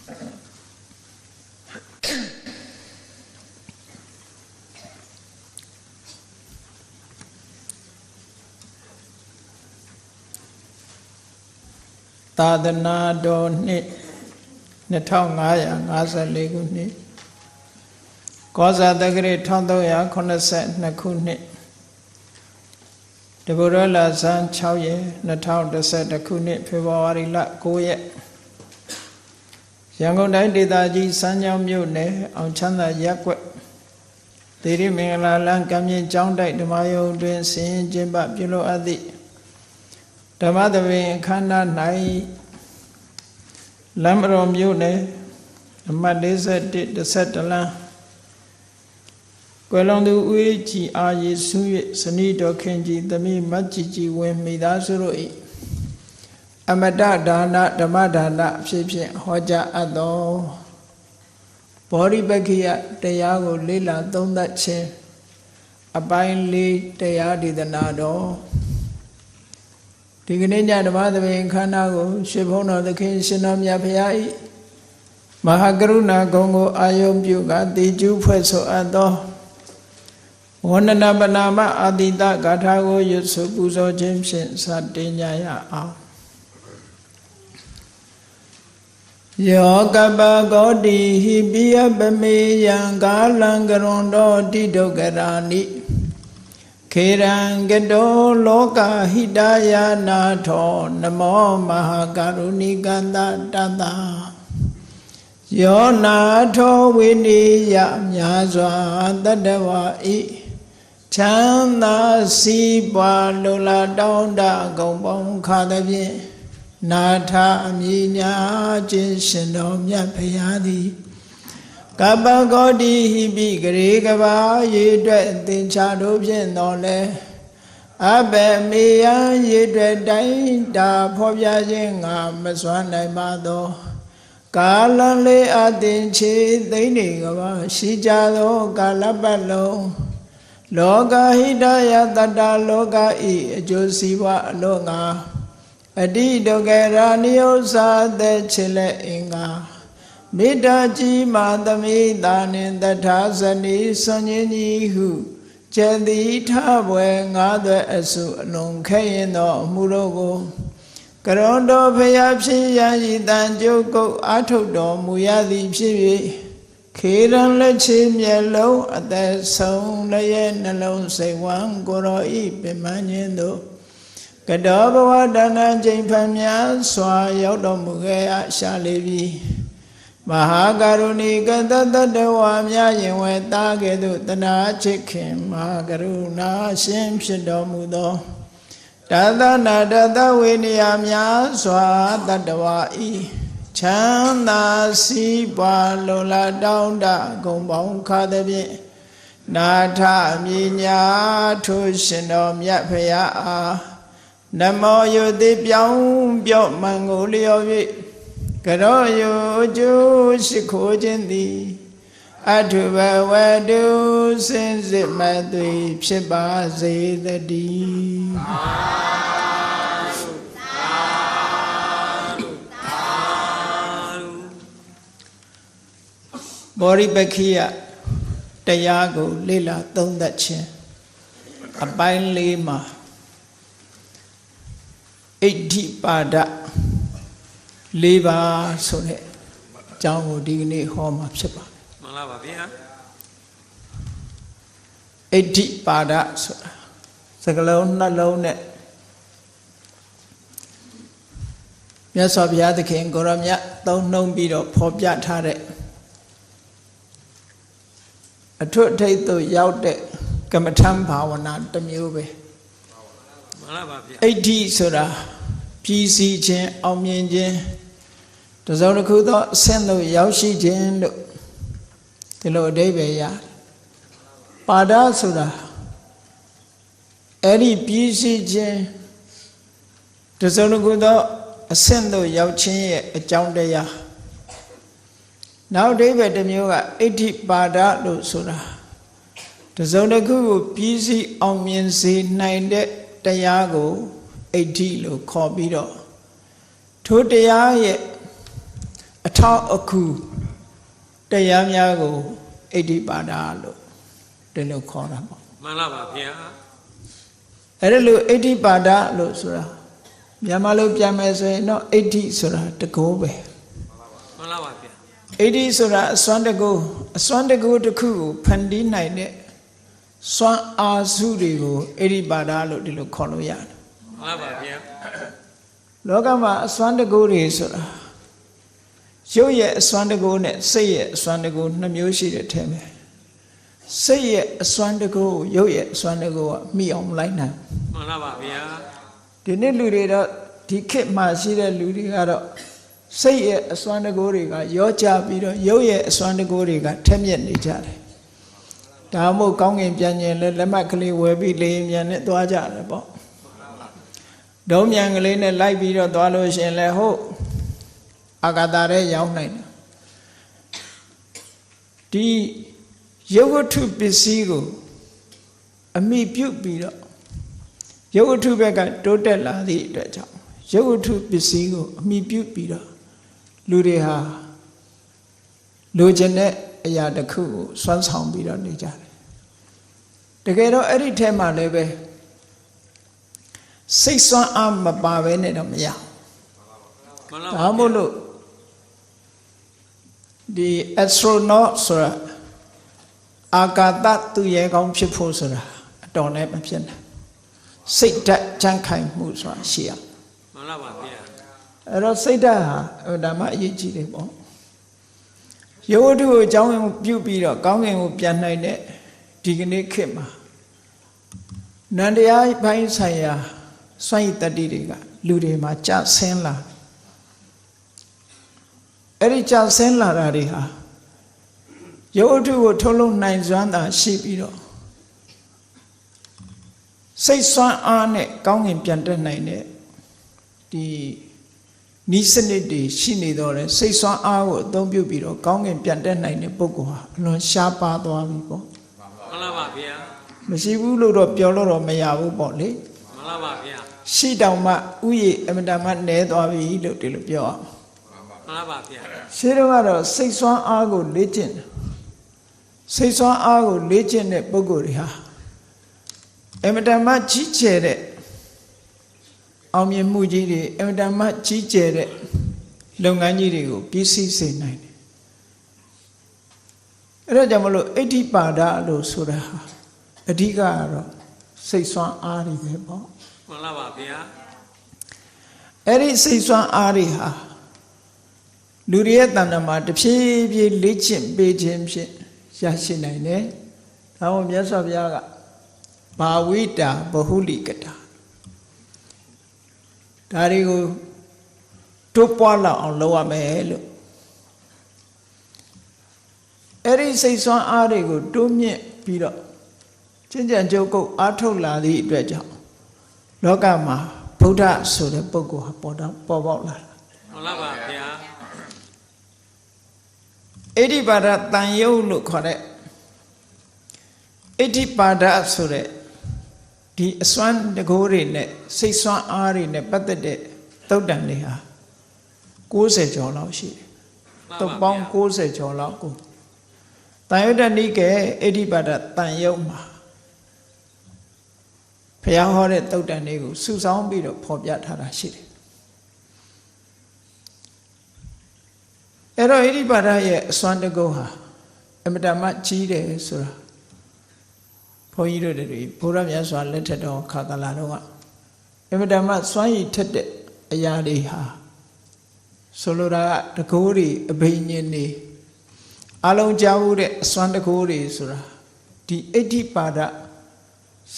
သာသနာတော်နှစ်2554ခုနှစ်ကောဇာတက္ကရာ1382ခုနှစ်တဘူရလဆန်း6ရက်2011ခုနှစ်ဖေဖော်ဝါရီလ9ရက်ရန်ကုန်တိုင်းဒေသကြီးစမ်းချောင်းမြို့နယ်အောင်ချမ်းသာရပ်ကွက်သီရိမင်္ဂလာလမ်းကမ်းမြင့်ကျောင်းတိုက်ဓမ္မယုံတွင်ဆင်ကျင်းပပြုလုပ်အပ်သည့်ဓမ္မသဘင်အခမ်းအနား၌လမ်းမတော်မြို့နယ်အမှတ်41 11လမ်းကွယ်လွန်သူဦးအေးကြည်အားယေရှု၏ဇနီးတော်ခင်ကြီးသမီးမကြည်ကြည်ဝင်းမိသားစုတို့၏အမတဒါနဓမ္မဒါနအဖြစ်ဖြင့်ဟောကြားအပ်သောဘောဓိပက္ခိယတရားကိုလေ့လာသုံးသပ်ခြင်းအပိုင်း၄တရားဒေသနာတော်ဒီကနေ့ညဓမ္မသဘင်ခန္ဓာကိုရွှေဘုန်းတော်သခင်ရှင်တော်မြတ်ဖရာ၏မဟာကရုဏာဂုဏ်ကိုအာယုံပြုကတိကျူးဖွဲ့ဆိုအပ်သောဝန္ဒနာပနာမအာတိတဂါထာကိုရွတ်ဆိုပူဇော်ခြင်းဖြင့်စတင်ကြရအောင်ယောကပဂောတိဟိပိယပမေယံကာလံကရွန်တော်တိဒုက္ခရာနိခေရံကတောလောကဟိတယာနာထောနမောမဟာကရုဏိကန္တတတယောနာထောဝိနိယမြာစွာတတဝါဤချမ်းသာစီးပွားလိုလားတောင်းတဂုံပေါင်းခါသဖြင့်နာထအမြည်ညာခြင်းရှင်တော်မြတ်ဖရာသည်ကပ္ပဂောတိဟိပိဂရေကဘာရေအတွက်သင်္ချာတို့ဖြင့်တော်လဲအဘယ်မေယံရေအတွက်တိုင်းတာဖော်ပြခြင်းငါမစွမ်းနိုင်ပါသောကာလလေးအသင်ချေသိမ့်နေကဘာရှိကြသောကာလပတ်လုံးလောကဟိတယတတလောကဤအကျိုးစီးပွားအလို့ငါအတိဒုက္ခရာနိယုစာသက်ချစ်လက်အင်္ဂါမေတ္တာကြီးမာသမိတာနှင့်တထာဇနီဆွန်ခြင်းကြီးဟုကျက်တိထဘွယ်ငါးသွဲအစုအလုံးခဲရင်သောအမှုတို့ကိုကရွန်တော်ဖျားဖြစ်ရန်ဤတန်ကြုတ်ကုတ်အာထုတ်တော်မူရသည်ဖြစ်၍ခေရန်လက်ချေမျက်လုံးအသက်ဆုံးလည်းရဲ့နှလုံးစိတ်ဝမ်းကိုရောဤပင်မခြင်းတို့ကတောဘဝတဏ္ဍချိန်ဖန်များစွာရောက်တော်မူခဲ့ရရှာလေပြီမဟာကရုဏီကတတတဝါများရင်ဝဲတာကဲ့သို့တနာချစ်ခင်မဟာကရုဏာရှင်ဖြစ်တော်မူသောတသနာတသဝေနိယများစွာတတဝါဤချမ်းသာစီးပွားလိုလားတောင်းတဂုံပေါင်းခါသဖြင့်နာထမြညာထိုရှင်တော်မြတ်ဖရာအားနမောယုတိပြောင်းပြော့မှန်ကိုလျော်၍ကရောယုကျိုးရှိခိုးခြင်းသည်အထုဘဝတုစင်စစ်မသွေဖြစ်ပါစေတည်းဘောဓိပက္ခိယတရားကိုလေ့လာသုံးသပ်ခြင်းအပိုင်း၄မှာဣဋ္ဌိပါဒ၄ပါးဆိုတဲ့အကြောင်းကိုဒီကနေ့ဟောမှာဖြစ်ပါတယ်မှန်လားပါဗျာဣဋ္ဌိပါဒဆိုတာစကားလုံးနှလုံးနဲ့မြတ်စွာဘုရားသခင်ကိုရောမြတ်သုံးနှုံးပြီးတော့ဖော်ပြထားတဲ့အထွတ်အထိပ်သို့ရောက်တဲ့ကမ္မထံဘာဝနာတစ်မျိုးပဲမှန်လားပါဗျာဣဋ္ဌိဆိုတာပြည်စည်းခြင်းအောင်မြင်ခြင်းတစုံတစ်ခုသောအဆင့်သို့ရောက်ရှိခြင်းလို့ဒီလိုအဓိပ္ပာယ်ရပါဒဆိုတာအဲ့ဒီပြည်စည်းခြင်းတစုံတစ်ခုသောအဆင့်သို့ရောက်ခြင်းရဲ့အကြောင်းတရားနောက်အဓိပ္ပာယ်တစ်မျိုးကဣဋ္ဌိပါဒလို့ဆိုတာတစုံတစ်ခုကိုပြည်စည်းအောင်မြင်စေနိုင်တဲ့တရားကိုဣဋ္ဌိလို့ခေါ်ပြီးတော့ထိုတရားရဲ့အ ထောက်အခုတရားများကိုဣတိပါဒလို့ဒီလိုခေါ်တာပေါ့မှန်လားပါဗျာအဲ့ဒါလို့ဣတိပါဒလို့ဆိုတာမြန်မာလိုပြန်မယ်ဆိုရင်တော့ဣတိဆိုတာတကောပဲမှန်လားပါဗျာဣတိဆိုတာအစွမ်းတကောတစ်ခုကိုဖန်တီးနိုင်တဲ့စွမ်းအားစုတွေကိုဣတိပါဒလို့ဒီလိုခေါ်လို့ရတယ်မှန်လားပါဗျာလောကမှာအစွမ်းတကောတွေဆိုတာရုပ်ရဲ့အစွမ်းတကောနဲ့စိတ်ရဲ့အစွမ်းတကောနှစ်မျိုးရှိတယ်ထဲမှာစိတ်ရဲ့အစွမ်းတကောရုပ်ရဲ့အစွမ်းတကောကမိအောင်မလိုက်နိုင်မှန်လားပါဗျာဒီနေ့လူတွေတော့ဒီခေတ်မှာရှိတဲ့လူတွေကတော့စိတ်ရဲ့အစွမ်းတကောတွေကရောကြပြီးတော့ရုပ်ရဲ့အစွမ်းတကောတွေကထက်မြက်နေကြတယ်ဒါမှမဟုတ်ကောင်းကင်ပြန်ရင်လည်းလက်မှတ်ကလေးဝယ်ပြီးလေရင်ပြန်နဲ့သွားကြတယ်ပေါ့ဒုံးမြန်ကလေးနဲ့လိုက်ပြီးတော့သွားလို့ရှိရင်လည်းဟုတ်အာဂတာရဲရောက်နိုင်တယ်ဒီယုတ်ဝတ္ထုပစ္စည်းကိုအမိပြုတ်ပြီးတော့ယုတ်ဝတ္ထုဘက်ကတိုးတက်လာသည့်အတွက်ကြောင့်ယုတ်ဝတ္ထုပစ္စည်းကိုအမိပြုတ်ပြီးတော့လူတွေဟာလိုချင်တဲ့အရာတစ်ခုကိုစွမ်းဆောင်ပြီးတော့နေကြတယ်တကယ်တော့အဲ့ဒီထဲမှာလည်းပဲစိတ်စွမ်းအားမပါဘဲနဲ့တော့မရဘူးဒါမို့လို့ဒီ astronaut ဆိုတာအာကာသသူရဲကောင်းဖြစ်ဖို့ဆိုတာအတော်နဲ့မဖြစ်နိုင်စိတ်ဓာတ်ကြံ့ခိုင်မှုဆိုတာရှိရမှန်လားပါဗျာအဲ့တော့စိတ်ဓာတ်ဟာဒါမှအရေးကြီးတယ်ပေါ့ယောဂတုကိုအကြောင်းပြုပြီးတော့ကောင်းကင်ကိုပြန်နိုင်တဲ့ဒီကနေ့ခေတ်မှာနန္တရားဘိုင်းဆိုင်ရာစွန့်ရည်တတိတွေကလူတွေမှာကြဆင်းလာအဲ့ဒီကြဆင်းလာတာတွေဟာယောဂတုကိုထုတ်လုပ်နိုင်စွမ်းသာရှိပြီးတော့စိတ်စွမ်းအားနဲ့ကောင်းကင်ပြန်တက်နိုင်တဲ့ဒီနိစနစ်တွေရှိနေတော့လေစိတ်စွမ်းအားကိုအသုံးပြုပြီးတော့ကောင်းကင်ပြန်တက်နိုင်တဲ့ပုဂ္ဂိုလ်ဟာအလွန်ရှားပါသွားပြီပေါ့မှန်လားပါဗျာမရှိဘူးလို့တော့ပြောလို့တော့မရဘူးပေါ့လေမှန်လားပါဗျာရှိတောင်မှဥယျာဉ်အမတန်မှနည်းသွားပြီလို့ဒီလိုပြောရမှန်လားပါဗျာရှင်းတော့ကတော့စိတ်စွမ်းအားကိုလေ့ကျင့်စိတ်စွမ်းအားကိုလေ့ကျင့်တဲ့ပုဂ္ဂိုလ်တွေဟာအမတန်မှကြီးကျယ်တဲ့အောင်မြင်မှုကြီးတွေအမတန်မှကြီးကျယ်တဲ့လုပ်ငန်းကြီးတွေကိုပြည့်စည်စေနိုင်တယ်အဲ့ဒါကြောင့်မလို့ဣတိပါဒလို့ဆိုတာဟာအဓိကကတော့စိတ်စွမ်းအားတွေပဲပေါ့မှန်လားပါဗျာအဲ့ဒီစိတ်စွမ်းအားတွေဟာလူတွေရဲ့တဏ္ဍာမှာတဖြည်းဖြည်းလေ့ကျင့်ပေးခြင်းဖြင့်ရရှိနိုင်တယ်ဒါမှမြတ်စွာဘုရားကဘာဝိတာဘဟုလိကတာဒါတွေကိုတိုးပွားလောက်အောင်လုပ်ရမယ်လို့အဲ့ဒီစိတ်ဆွမ်းအားတွေကိုတိုးမြင့်ပြီးတော့ကျင့်ကြံကြုတ်ကုတ်အားထုတ်လာသည့်အတွက်ကြောင့်လောကမှာဗုဒ္ဓဆိုတဲ့ပုဂ္ဂိုလ်ဟာပေါ်ပေါက်လာတာဟုတ်လားပါဗျာဣတိပါဒတန်ယုတ်လို့ခေါ်တဲ့ဣတိပါဒဆိုတဲ့ဒီအစွမ်းတကိုးတွေနဲ့စိတ်စွမ်းအားတွေနဲ့ပတ်သက်တဲ့သုတ်တန်တွေဟာ90ကျော်လောက်ရှိတယ်။သုတ်ပေါင်း90ကျော်လောက်ကိုတန်ယုတ်တနိကေဣတိပါဒတန်ယုတ်မှာဘုရားဟောတဲ့သုတ်တန်တွေကိုစုဆောင်းပြီးတော့ဖော်ပြထားတာရှိတယ်။အဲ့တော့ဣတိပါဒရဲ့အစွမ်းတကိုးဟာအမတန်မှကြီးတယ်ဆိုတာဘုန်းကြီးတို့တွေဘုရားမြတ်စွာလက်ထက်တော်ခါကလာတော့ကအမတန်မှစွမ်းရည်ထက်တဲ့အရာတွေဟာဆိုလိုတာကတကိုးတွေအဘိညာဉ်တွေအလုံးကြားမှုတဲ့အစွမ်းတကိုးတွေဆိုတာဒီဣတိပါဒ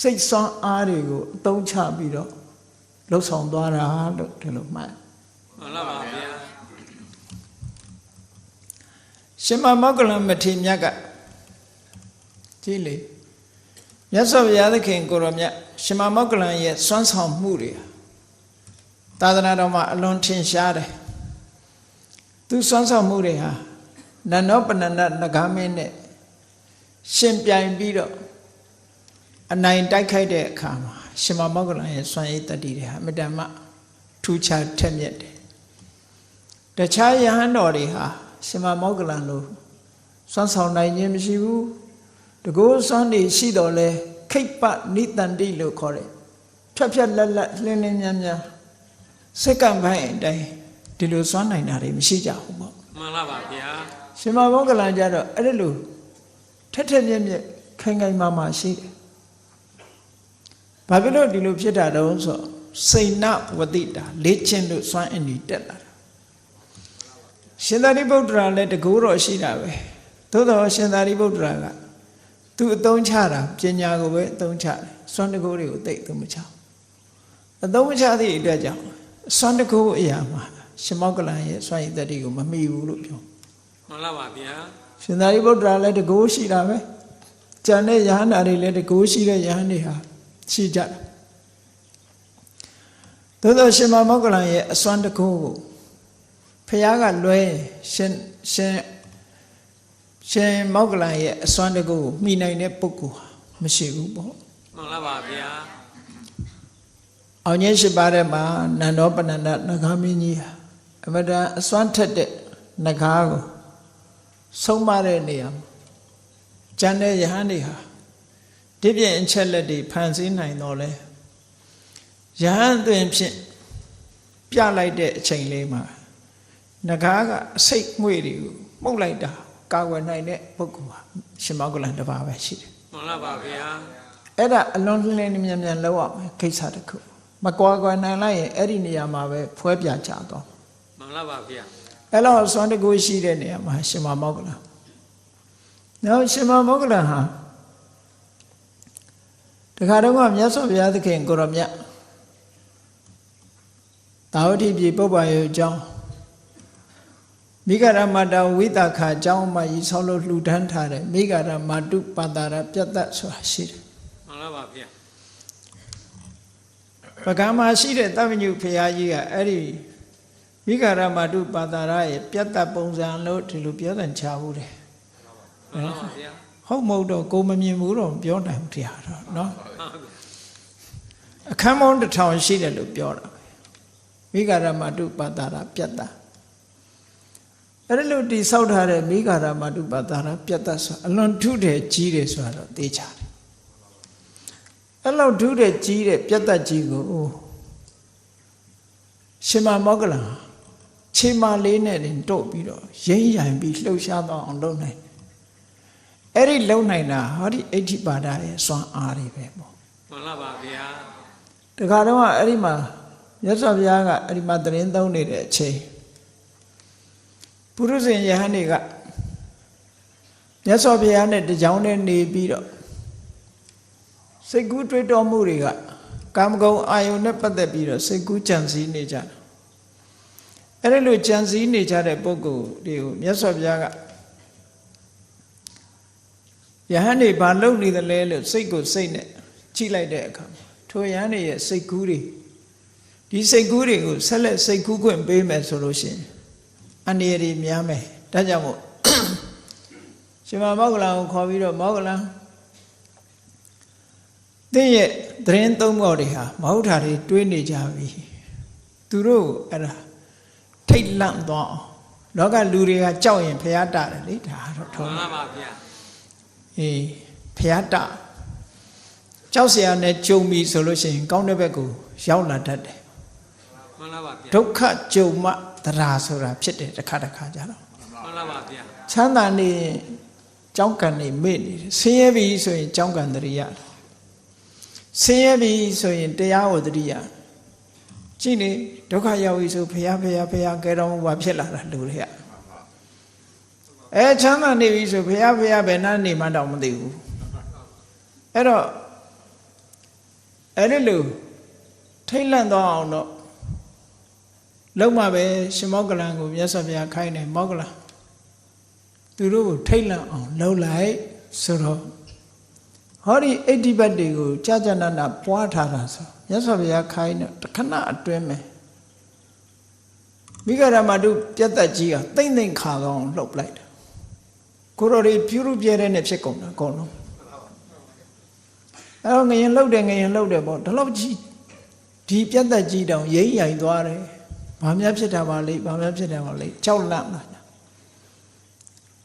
စိတ်စွမ်းအားတွေကိုအသုံးချပြီးတော့လှုပ်ဆောင်သွားတာလို့ဒီလိုမှတ်မှန်လားပါဗျာရှင်မမောကလမထေရမြတ်ကကြည့်လေမြတ်စွာဘုရားသခင်ကိုရောမြတ်ရှင်မမောကလန်ရဲ့စွမ်းဆောင်မှုတွေသာသနာတော်မှာအလွန်ထင်ရှားတယ်သူစွမ်းဆောင်မှုတွေဟာနန္ဒောပနန္ဒနဂါမင်းနဲ့ရှင်ပြိုင်ပြီးတော့အနိုင်တိုက်ခိုက်တဲ့အခါမှာရှင်မမောကလန်ရဲ့စွမ်းရည်တတ္တိတွေဟာအမြဲတမ်းထူးခြားထက်မြက်တယ်ဒ တခြားယဟန်တော်တွေဟာရှင်မမောဂလန်လိုစွမ်းဆောင်နိုင်ခြင်းမရှိဘူးတကောစွမ်းနေရှိတော်လဲခိပ္ပနိတန္တိလို့ခေါ်တယ်ဖြတ်ဖြတ်လက်လက်လင်းလင်းမြန်းမြန်းစက္ကန့်ပိုင်းအတိုင်းဒီလိုစွမ်းနိုင်တာတွေမရှိကြဘူးပေါ့မှန်လားပါဗျာရှင်မမောဂလန်ကြတော့အဲ့လိုထက်ထက်မြက်မြက်ခိုင်ခိုင်မာမာရှိတယ်ဘာဖြစ်လို့ဒီလိုဖြစ်တာတုံးဆိုစိဏဝတိတာလေ့ကျင့်လို့စွမ်းအင်တွေတက်လာတာရှင်သာရိပုတ္တရာလည်းတကူတော့ရှိတာပဲသို့တော်ရှင်သာရိပုတ္တရာကသူအသုံးချတာပညာကိုပဲအသုံးချတယ်စွမ်းတကူတွေကိုသိအသုံးမချအသုံးမချသည့်အတွက်ကြောင့်စွမ်းတကူအရာမှာရှင်မောဂလန်ရဲ့စွမ်းရည်တတိကိုမမီဘူးလို့ပြောမှန်လားပါဗျာရှင်သာရိပုတ္တရာလည်းတကူရှိတာပဲကျန်တဲ့ယဟန္တာတွေလည်းတကူရှိတဲ့ယဟန်တွေဟာရှိကြတယ်သို့သောရှင်မောဂလန်ရဲ့အစွမ်းတကူကိုဖះကလွဲရှင်မောဂလန်ရဲ့အစွမ်းတကူကိုမှီနိုင်တဲ့ပုဂ္ဂိုလ်ဟာမရှိဘူးပေါ့မှန်လားပါဗျာအောင်ကြီးရှိပါတဲ့မှာနန္ဒောပနန္ဒနဂါမင်းကြီးဟာအမတန်အစွမ်းထက်တဲ့နဂါကိုဆုံးမတဲ့နေရာမှာကျန်တဲ့ယဟန်တွေဟာဒီပြင်အချက်လက်တွေဖန်ဆင်းနိုင်တော့လဲယဟန်တွင်ဖြင့်ပြလိုက်တဲ့အချိန်လေးမှာနဂါကအစိတ်ငွေ့တွေကိုမှုတ်လိုက်တာကာကွယ်နိုင်တဲ့ပုဂ္ဂိုလ်ဟာရှင်မောဂလန်တစ်ပါးပဲရှိတယ်မှန်လားပါဗျာအဲ့ဒါအလွန်လင်းမြန်မြန်လောက်အောင်ကိစ္စတစ်ခုမကွာကွယ်နိုင်လိုက်ရင်အဲ့ဒီနေရာမှာပဲဖွဲပြချတော့မှန်လားပါဗျာအဲ့တော့စွမ်းတကူရှိတဲ့နေရာမှာရှင်မောဂလန်နောက်ရှင်မောဂလန်ဟာတခါတော့မြတ်စွာဘုရားသခင်ကိုရောမြတ်တာဝတိပြည်ပုပ္ပယုအကြောင်းမိဂရမတဝိတခါအကြောင်းမှဤဆောက်လို့လှူဒန်းထားတယ်မိဂရမတုပတ္တာရပြတ်သက်ဆိုတာရှိတယ်မှန်လားပါဗျာပကံမှာရှိတဲ့တပ္ပညုဖရာကြီးကအဲ့ဒီမိဂရမတုပတ္တာရရဲ့ပြတ်သက်ပုံစံလို့ဒီလိုပြောတဲ့ချဘူးတယ်မှန်လားပါဗျာဟုတ်မဟုတ်တော့ကိုမမြင်ဘူးတော့ပြောနိုင်ဘူးတရားတော့နော်အခမ်းမောင်းတစ်ထောင်ရှိတယ်လို့ပြောတာမိဂရမတုပတ္တာရပြတ်သက်အဲ့လိုတိဆောက်ထားတဲ့မိဂရမတုပတ္တာရပြတ်သက်ဆိုအလွန်ထုတယ်ကြီးတယ်ဆိုတော့သိချတယ်အဲ့လောက်ထုတယ်ကြီးတဲ့ပြတ်သက်ကြီးကိုရှင်မောဂလန်ခြေမလေးနဲ့တင်တို့ပြီးတော့ရိမ့်ရိုင်ပြီးလှုပ်ရှားတော့အောင်လုပ်နိုင်အဲ့ဒီလုံနိုင်တာဟောဒီအဋ္ဌိပါဒရဲ့စွမ်းအားတွေပဲပေါ့မှန်လားပါဗျာတခါတော့အဲ့ဒီမှာမြတ်စွာဘုရားကအဲ့ဒီမှာတရင်သုံးနေတဲ့အချိန်ပုရုဇဉ်ယဟန်တွေကမြတ်စွာဘုရားနဲ့တကြောင်နဲ့နေပြီးတော့စိတ်ကူးတွေးတောမှုတွေကကာမဂုဏ်အာယုန်နဲ့ပတ်သက်ပြီးတော့စိတ်ကူးကြံစည်နေကြတယ်အဲ့ဒီလိုကြံစည်နေကြတဲ့ပုဂ္ဂိုလ်တွေကိုမြတ်စွာဘုရားကယဟန်တွေဘာလုပ်နေသလဲလို့စိတ်ကိုစိတ်နဲ့ကြည့်လိုက်တဲ့အခါထိုယဟန်တွေရဲ့စိတ်ကူးတွေဒီစိတ်ကူးတွေကိုဆက်လက်စိတ်ကူးခွင့်ပေးမယ်ဆိုလို့ရှိရင်အန္တရာယ်တွေများမယ်ဒါကြောင့်မို့ရှင်မောဂလန်ကိုခေါ်ပြီးတော့မောဂလန်သင်ရဲ့သတင်းသုံးခေါ်တွေဟာမဟုတ်တာတွေတွေးနေကြပြီသူတို့အဲ့ဒါထိတ်လန့်သွားအောင်လောကလူတွေကကြောက်ရင်ဖျားတာတယ်လေဒါတော့ထုံးပါပါဗျာအေးဖျားတာကြောက်เสียနဲ့ကြုံပြီဆိုလို့ရှိရင်ကောင်းတဲ့ဘက်ကိုရောက်လာတတ်တယ်မှန်လားပါဗျာဒုက္ခကြုံမှတရားဆိုတာဖြစ်တယ်တစ်ခါကြတော့မှန်လားပါဗျာချမ်းသာနေကြောင်းကံနေမေ့နေတယ်ဆင်းရဲပြီဆိုရင်ကြောင်းကံတရိယာဆင်းရဲပြီဆိုရင်တရားဝတ္တရိယာကြည့်နေဒုက္ခရောက်ပြီဆိုဖျားကဲတော်မူပါဖြစ်လာတာလူတွေကချမ်းသာနေပြီဆိုဖျားဘယ်နှနေမှတောင်မသိဘူးအဲ့တော့အဲ့ဒီလိုထိတ်လန့်သွားအောင်တော့လုံးမပဲရှင်မောဂလန်ကိုမြတ်စွာဘုရားခိုင်းတယ်မောဂလန်သူတို့ကိုထိတ်လန့်အောင်လှုပ်လိုက်ဆိုတော့ဟောဒီအဋ္ဌိပတ်တွေကိုကြာနာပွားထားတာဆိုမြတ်စွာဘုရားခိုင်းတဲ့တခဏအတွင်းमेंမိဂရမတုပြတ်သက်ကြီးကတိမ့်ခါကောင်းလှုပ်လိုက်တယ်ကိုရော်တွေပြူပြဲတဲ့နဲ့ဖြစ်ကုန်တာအကုန်လုံးအဲ့တော့ငရင်လှုပ်တယ်ပေါ့ဒီလောက်ကြီးဒီပြတ်သက်ကြီးတောင်ရိမ့်ရိုင်သွားတယ် ဘာများဖြစ်တာပါလိဘာများဖြစ်တယ်ပါလိကြောက်လန့်လာ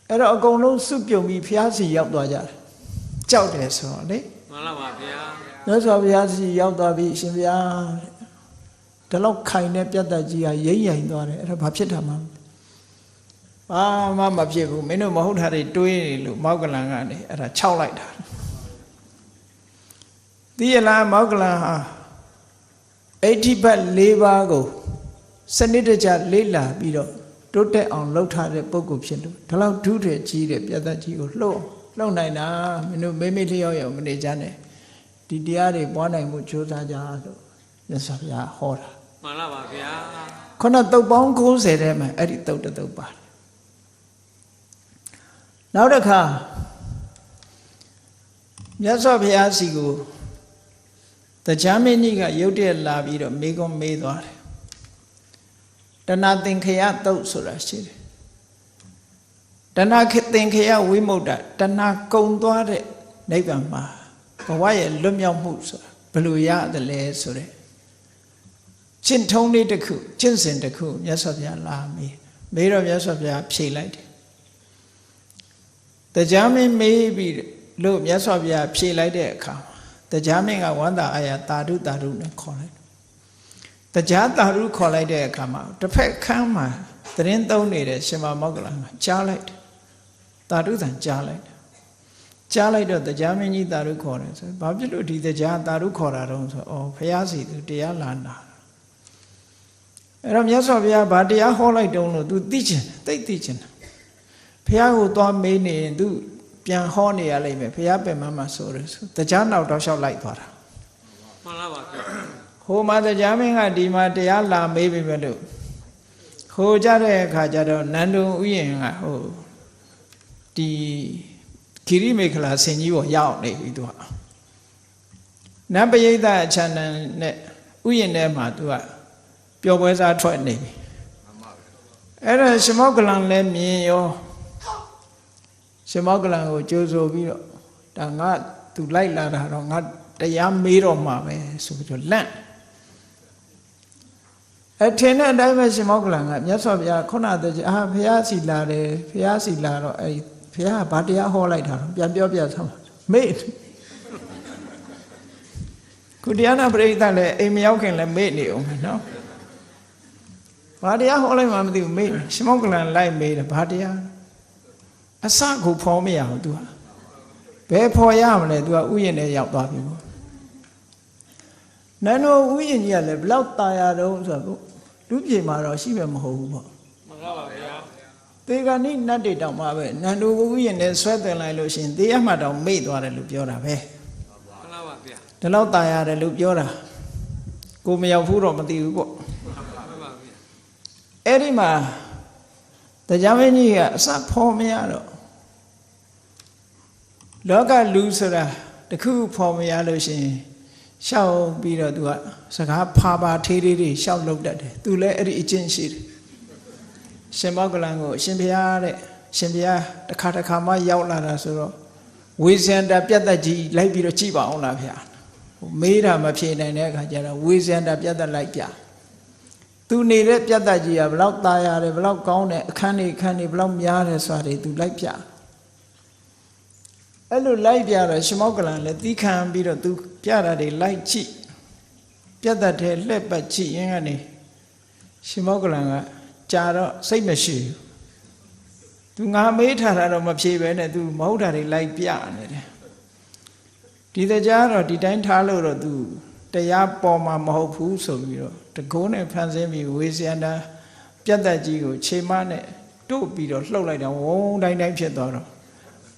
အဲ့တော့အကုန်လုံးစုပြုံပြီးဘုရားစီရောက်သွားကြတယ်ကြောက်တယ်ဆိုတော့လေ မှန်လားပါဗျာ မြတ်စွာဘုရားစီရောက်သွားပြီအရှင်ဘုရားဒီလောက်ခိုင်တဲ့ပြတ်သက်ကြီးကရိမ့်ရိုင်သွားတယ်အဲ့ဒါဘာဖြစ်တာမှဘာမှမဖြစ်ဘူးမင်းတို့မဟုတ်တာတွေတွေးနေလို့မောက်ကလန်ကနေအဲ့ဒါခြောက်လိုက်တာသိရလားမောက်ကလန်ဟာအဋ္ဌိပတ်၄ပါးကိုစနစ်တကျလေးလာပြီးတော့တိုးတက်အောင်လှုပ်ထားတဲ့ပုဂ္ဂိုလ်ဖြစ်လို့ဒီလောက်ဒုတဲ့ကြီးတဲ့ပြတ်သက်ကြီးကိုလှုပ်နိုင်တာမင်းတို့မေလျော့မနေကြနဲ့ဒီတရားတွေပွားနိုင်မှုကြိုးစားကြလို့မြတ်စွာဘုရားဟောတာ မှန်လားပါဗျာ ခုနတုတ်ပေါင်း90ထဲမှာအဲ့ဒီတုတ်တစ်တုတ်ပါတယ်နောက်တစ်ခါမြတ်စွာဘုရားစီကိုတရားမင်းကြီးကရုတ်တရက်လာပြီးတော့မေးခွန်းမေးသွားတယ်တဏှာသင်္ခယတုတ်ဆိုတာရှိတယ်တဏှာသင်္ခယဝိမု ക്ത တဏှာကုံသွားတဲ့နိဗ္ဗာန်မှာဘဝရဲ့လွတ်မြောက်မှုဆိုတာဘယ်လိုရတယ်လဲဆိုတဲ့ကျင့်ထုံးလေးတစ်ခုကျင့်စဉ်တစ်ခုမြတ်စွာဘုရားလာမေးတော့မြတ်စွာဘုရားဖြေလိုက်တယ်တရားမင်းမေးပြီးလို့မြတ်စွာဘုရားဖြေလိုက်တဲ့အခါတရားမင်းကဝန္တာအာရတာဓုတာဓုနဲ့ခေါ်လိုက်တရားတာဓုခေါ်လိုက်တဲ့အခါမှာတစ်ဖက်ခန်းမှာသတင်းသုံးနေတဲ့ရှင်မမောက္ကလန်ကကြားလိုက်တယ်တာဓုတန်ကြားလိုက်တယ်ကြားလိုက်တော့တရားမင်းကြီးတာဓုခေါ်တယ်ဆိုဘာဖြစ်လို့ဒီတရားတာဓုခေါ်တာတော့ဆိုဘုရားစီသူတရားလာနာအဲ့တော့မြတ်စွာဘုရားဗာတရားဟောလိုက်တုံးလို့ तू သိချင်တယ်သိချင်တယ်ဘုရားကိုသွားမေးနေရင် तू ပြန်ဟောနေရလိမ့်မယ်ဘုရားပြန်မှဆိုတယ်ဆိုတရားနောက်တော့လျှောက်လိုက်သွားတာ မှန်လားပါဗျာ ဟိုမှာတရားမင်းကဒီမှာတရားလာမေးပြီပဲလို့ဟိုကြတဲ့အခါကျတော့နန္ဒုံဥယျာဉ်ကဟိုဒီခိရိမေခလာဆင်ကြီးပေါ်ရောက်နေပြီ तू ကနတ်ပရိသတ်အချမ်းနဲ့ဥယျာဉ်ထဲမှာ तू ကပျော်ပွဲစားထွက်နေပြီအဲ့ဒါရှမောက္ကလန်လည်းမြင်ရောရှမောက္ကလန်ကိုကြိုးဆိုပြီးတော့ဒါငါသူလိုက်လာတာတော့ငါတရားမေးတော့မှာပဲဆိုပြီးတော့လန့်အထင်တဲ့အတိုင်းပဲရှမောက္ကလန်ကမြတ်စွာဘုရားခုနတည်းဘုရားစီလာတယ်ဘုရားစီလာတော့အဲ့ဘုရားကဘာတရားဟောလိုက်တာတော့ပြန်ပြောပြဆမ်းမေ့ခုတရားနာပရိသတ်လည်းအိမ်မရောက်ခင်လည်းမေ့နေအောင်နော်ဘာတရားဟောလိုက်မှမသိဘူးမေးရှမောက္ကလန်လိုက်မေးတယ်ဘာတရားအစကိုဖော်မရဘူး तू ဘယ်ဖော်ရမလဲ तू ကဥယျာဉ်ထဲရောက်သွားပြီပေါ့နန်းတော်ဥယျာဉ်ကြီးကလည်းဘလောက်ตายရတော့ဆိုတော့လူပြေမှာတော့ရှိပဲမဟုတ်ဘူးပေါ့ မှန်လားပါဗျာ သေဂာနိနတ်တွေတောင်မှပဲနန်းတော်ဥယျာဉ်ထဲဆွဲတင်လိုက်လို့ရှိရင်သေရမှတောင်မေ့သွားတယ်လို့ပြောတာပဲ မှန်လားပါဗျာ ဒီလောက်ตายရတယ်လို့ပြောတာကိုမရောက်ဘူးတော့မသိဘူးပေါ့ အဲ့ဒီမှာတရားမင်းကြီးကအစဖော်မရတော့လောကလူဆိုတာတခုဖော်မရလို့ရှိရင်ရှောက်ပြီးတော့ तू ကစကားဖာပါထေးသေးတွေရှောက်လုပ်တတ်တယ် तू လည်းအဲ့ဒီအကျင့်ရှိတယ်ရှင်မောက္ကလန်ကိုရှင်ဘုရားတဲ့ရှင်ဘုရားတစ်ခါမှရောက်လာတာဆိုတော့ဝေဇန္တာပြတ်သက်ကြီးလိုက်ပြီးတော့ကြည့်ပါအောင်လားဗျာမေးတာမဖြေနိုင်တဲ့အခါကျတော့ဝေဇန္တာပြတ်သက်လိုက်ပြသူနေတဲ့ပြတ်သက်ကြီးကဘလောက်ตายရတယ်ဘလောက်ကောင်းတယ်အခန်းတွေဘလောက်များတယ်ဆိုတာတွေသူလိုက်ပြအဲ့လိုလိုက်ပြတော့ရှမောက္ကလန်လည်းသီးခံပြီးတော့သူပြတာတွေလိုက်ကြည့်ပြတ်သက်တဲ့လှက်ပတ်ကြည့်ရင်းကနေရှမောက္ကလန်ကကြာတော့စိတ်မရှိဘူးသူငါမေးထားတာတော့မဖြေပဲနဲ့သူမဟုတ်တာတွေလိုက်ပြနေတယ်ဒီတရားတော့ဒီတိုင်းထားလို့တော့သူတရားပေါ်မှာမဟုတ်ဘူးဆိုပြီးတော့တကုန်းနဲ့ဖန်ဆင်းပြီးဝေဇန္တာပြတ်သက်ကြီးကိုခြေမနဲ့တို့ပြီးတော့လှုပ်လိုက်တော့ဝုန်းတိုင်းဖြစ်သွားတော့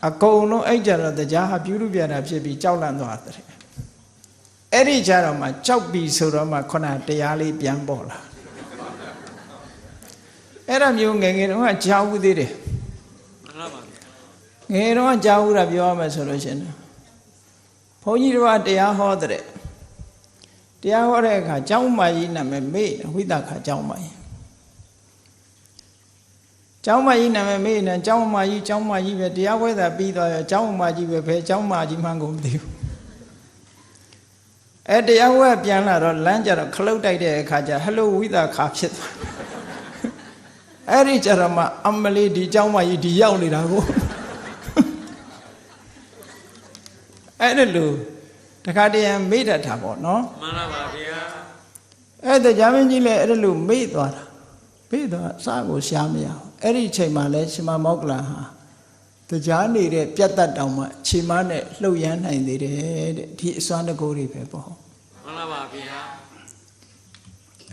အကုန်လုံးအဲ့ကြတော့တရားဟာပြုလုပ်ပြတာဖြစ်ပြီးကြောက်လန့်သွားတယ်အဲ့ဒီကြတော့မှကြောက်ပြီးဆိုတော့မှခုနတရားလေးပြန်ပေါ်လာအဲ့ဒါမျိုးငယ်တုန်းကကြားဘူးသေးတယ်မှန်လားပါဗျာ ငယ်တုန်းကကြားဘူးတာပြောရမယ်ဆိုလို့ရှင်ဘုန်းကြီးတို့ကတရားဟောတဲ့တရားဟောတဲ့အခါကျောင်းမကြီးနာမည်မေ့ဝိသခကျောင်းမကြီးကျောင်းမကြီးနာမည်မေ့နေကျောင်းမကြီးပဲတရားဝဲတာပြီးသွားရောကျောင်းမကြီးပဲဘယ်ကျောင်းမကြီးမှန်းကိုမသိဘူး တရားဝဲပြန်လာတော့လမ်းကြတော့ခလုတ်တိုက်တဲ့အခါကျဟလိုဝိသခါဖြစ်သွားအဲ့ဒီကြတော့မှအမလေးဒီเจ้าမကြီးဒီရောက်နေတာကိုအဲ့ဒါလို့တခါတည်းမေ့တတ်တာပေါ့နော်မှန်လားပါဗျာအဲ့တရားမင်းကြီးလည်းအဲ့ဒါလို့မေ့သွားတာမေ့သွားစကိုရှားမရအောင်အဲ့ဒီအချိန်မှာလဲရှင်မမောက္ကလန်ဟာတရားနေတဲ့ပြတ်တတ်တောင်မှခြေမနဲ့လှုပ်ရမ်းနိုင်သေးတယ်တဲ့ဒီအစွမ်းတကူတွေပဲပေါ့မှန်လားပါဗျာ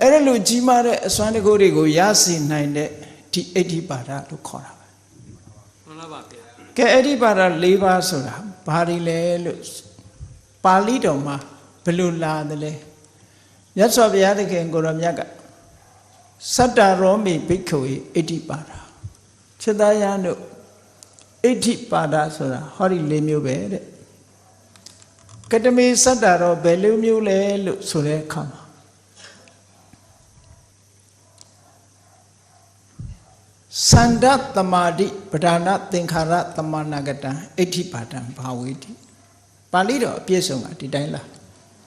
အဲ့ဒါလို့ကြီးမားတဲ့အစွမ်းတကူတွေကိုရရှိနိုင်တဲ့ဒီအဋ္ဌိပါဒလို့ခေါ်တာပဲမှန်လားပါဗျာကဲအဋ္ဌိပါဒ၄ပါးဆိုတာဘာတွေလဲလို့ပါဠိတော်မှာဘယ်လိုလာတယ်လဲမြတ်စွာဘုရားသခင်ကိုရောမြတ်ကစတ္တရောမိဘိက္ခဝေအဋ္ဌိပါဒခြေသားရတို့အဋ္ဌိပါဒဆိုတာဟောဒီ၄မျိုးပဲတဲ့ကတမေစတ္တရောဘယ်လိုမျိုးလဲလို့ဆိုတဲ့အခါမှာသန္ဒသမာဓိပဓာနသင်္ခါရသမဏဂတံအဋ္ဌိပါဒံဘာဝေတိပါဠိတော်အပြည့်စုံကဒီတိုင်းလား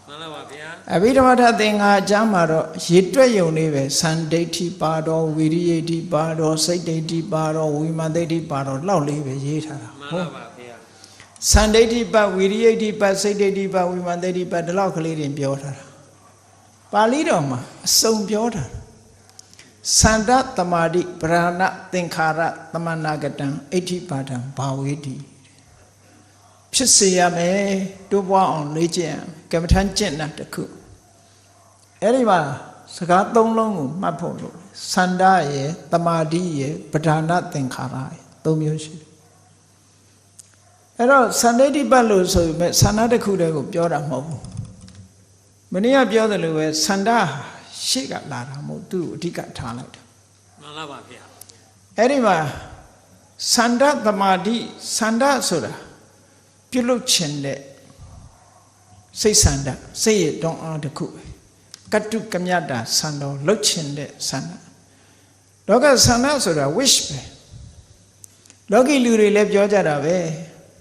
မှန်လားပါဗျာအဘိဓမ္မထသင်္ဃာကျမ်းမှာတော့ရေတွက်ယုံလေးပဲသံဒိဋ္ဌိပါတော်ဝိရိယဋ္ဌိပါတော်စိတ်ဒိဋ္ဌိပါတော်ဝိမာန်ဒိဋ္ဌိပါတော်လောက်လေးပဲရေးထားတာမှန်လားပါဗျာသံဒိဋ္ဌိပါဝိရိယဋ္ဌိပါစိတ်ဒိဋ္ဌိပါဝိမာန်ဒိဋ္ဌိပါဒီလောက်ကလေးတွေပြောထားတာပါဠိတော်မှာအစုံပြောထားတာသန္တသမာဓိပရဏသင်္ခါရသမဏဂတံအဋ္ဌိပါဒံဘာဝေတိဖြစ်စေရမယ်တိုးပွားအောင်လေ့ကျင့်ကမ္မထမ်းကျင့်တာတခုအဲ့ဒီမှာစကား၃လုံးကိုမှတ်ဖို့လို့သန္တရဲ့သမာဓိရဲ့ပဓာနသင်္ခါရရဲ့၃မျိုးရှိတယ်အဲ့တော့သန္တိဋ္ဌိပတ်လို့ဆိုပေမဲ့သန္တတစ်ခုတည်းကိုပြောတာမဟုတ်ဘူးမနေ့ကပြောတယ်လို့ပဲသန္တရှေ့ကလာတာမဟုတ်သူ့အဓိကထားလိုက်တာမှန်လားပါဗျာအဲ့ဒီမှာသန္တသမာဓိသန္တဆိုတာပြုလုပ်ခြင်းတဲ့စိတ်ဆန္ဒစိတ်ရတောင်းအားတစ်ခုပဲကတုကမြတ်တာဆန္တော်လှုပ်ခြင်းတဲ့ဆန္ဒလောကဆန္ဒဆိုတာ wish ပဲလောကီလူတွေလည်းပြောကြတာပဲ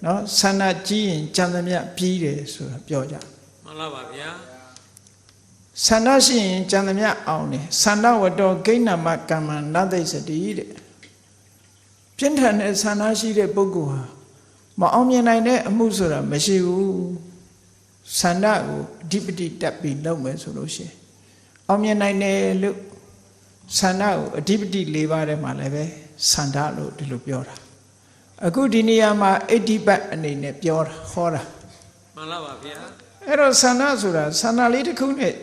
เนาะဆန္ဒကြီးရင်ကြံသမျှပြီးတယ်ဆိုတာပြောကြမှန်လားပါဗျာဆန္ဒရှိရင်ကြံသမျှအောင်တယ်ဆန္ဒဝတ္တောဂိဏမကမ္မနသိစတိတဲ့ပြင်းထန်တဲ့ဆန္ဒရှိတဲ့ပုဂ္ဂိုလ်ဟာမအောင်မြင်နိုင်တဲ့အမှုဆိုတာမရှိဘူးဆန္ဒကိုအဓိပတိတက်ပြီးလုပ်မယ်ဆိုလို့ရှိရင်အောင်မြင်နိုင်တယ်လို့ဆန္ဒကိုအဓိပတိ၄ပါးထဲမှာလည်းပဲဆန္ဒလို့ဒီလိုပြောတာအခုဒီနေရာမှာအဋ္ဌိပတ်အနေနဲ့ပြောတာဟောတာမှန်လားပါဗျာအဲ့တော့ဆန္ဒဆိုတာဆန္ဒလေးတစ်ခုနဲ့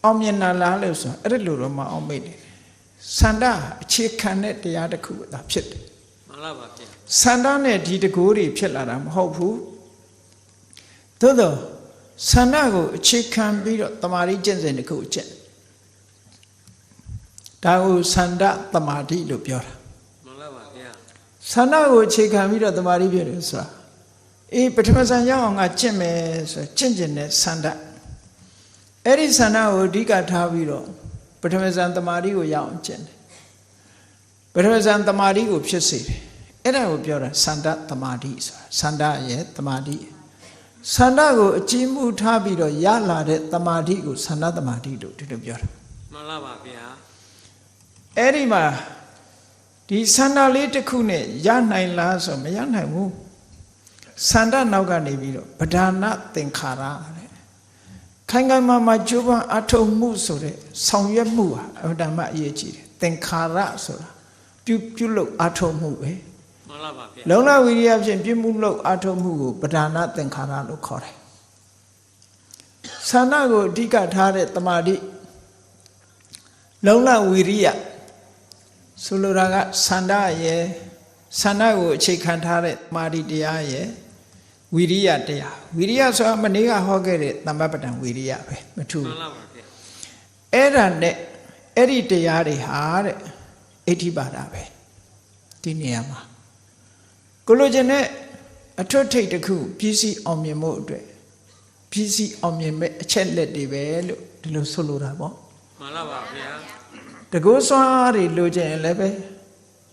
အောင်မြင်လာလားလို့ဆိုအဲ့ဒါလိုတော့မအောင်မိတ်တယ်ဆန္ဒအခြေခံတဲ့တရားတစ်ခုသာဖြစ်တယ်မှန်လားပါဗျာဆန္ဒနဲ့ဒီတကိုးတွေဖြစ်လာတာမဟုတ်ဘူးသို့တော့ဆန္ဒကိုအခြေခံပြီးတော့တမာတိကျင့်စဉ်တစ်ခုအကျင့်ဒါကိုဆန္ဒတမာတိလို့ပြောတာမှန်လားပါဗျာဆန္ဒကိုအခြေခံပြီးတော့တမာတိဖြစ်တယ်ဆိုတာပထမဆန်ရအောင်ငါကျင့်မယ်ဆိုကျင့်ကျင်တဲ့ဆန္ဒအဲ့ဒီဆန္ဒကိုအဓိကထားပြီးတော့ပထမဆန်တမာတိကိုရအောင်ကျင့်တယ်ပထမဆန်တမာတိကိုဖြစ်စေတယ်အဲ့ဒါကိုပြောတာဆန္ဒတမာတိဆိုတာဆန္ဒရဲ့တမာတိဆန္ဒကိုအကျဉ်းမှုထားပြီးတော့ရလာတဲ့တမာတိကိုဆန္ဒတမာတိလို့ဒီလိုပြောတာမှန်လားပါဗျာအဲ့ဒီမှာဒီဆန္ဒလေးတစ်ခုနဲ့ရနိုင်လားဆိုမရနိုင်ဘူးဆန္ဒနောက်ကနေပြီးတော့ပဓာနသင်္ခါရတဲ့ခိုင်ခိုင်မာမာကြိုးပမ်းအထောက်မှုဆိုတဲ့ဆောင်ရွက်မှုဟာအမှန်တမ်းအရေးကြီးတယ်သင်္ခါရဆိုတာပြုလုပ်အထောက်မှုပဲမှန်လားပါဗျာလုံလဝိရိယဖြင့်ပြုမှုလုပ်အထောက်မှုကိုပဓာနသင်္ခါရလို့ခေါ်တယ်ဆန္ဒကိုအဓိကထားတဲ့တမာတိလုံလဝိရိယဆိုလိုတာကဆန္ဒရဲ့ဆန္ဒကိုအခြေခံထားတဲ့တမာတိတရားရဲ့ဝိရိယတရားဝိရိယဆိုတာမနေ့ကဟောခဲ့တဲ့သမ္ပပတံဝိရိယပဲမထူးမှန်လားပါဗျာအဲ့ဒါနဲ့အဲ့ဒီတရားတွေဟာတဲ့အဋ္ဌိပါဒပဲဒီနေရာမှာကိုလိုချင်တဲ့အထွတ်ထိပ်တစ်ခုပြည်စည်းအောင်မြင်မှုအတွက်ပြည်စည်းအောင်မြင်မဲ့အချက်လက်တွေပဲလို့ဒီလိုဆိုလိုတာပေါ့မှန်လားပါဗျာတကောစွမ်းအားတွေလိုချင်ရင်လည်းပဲ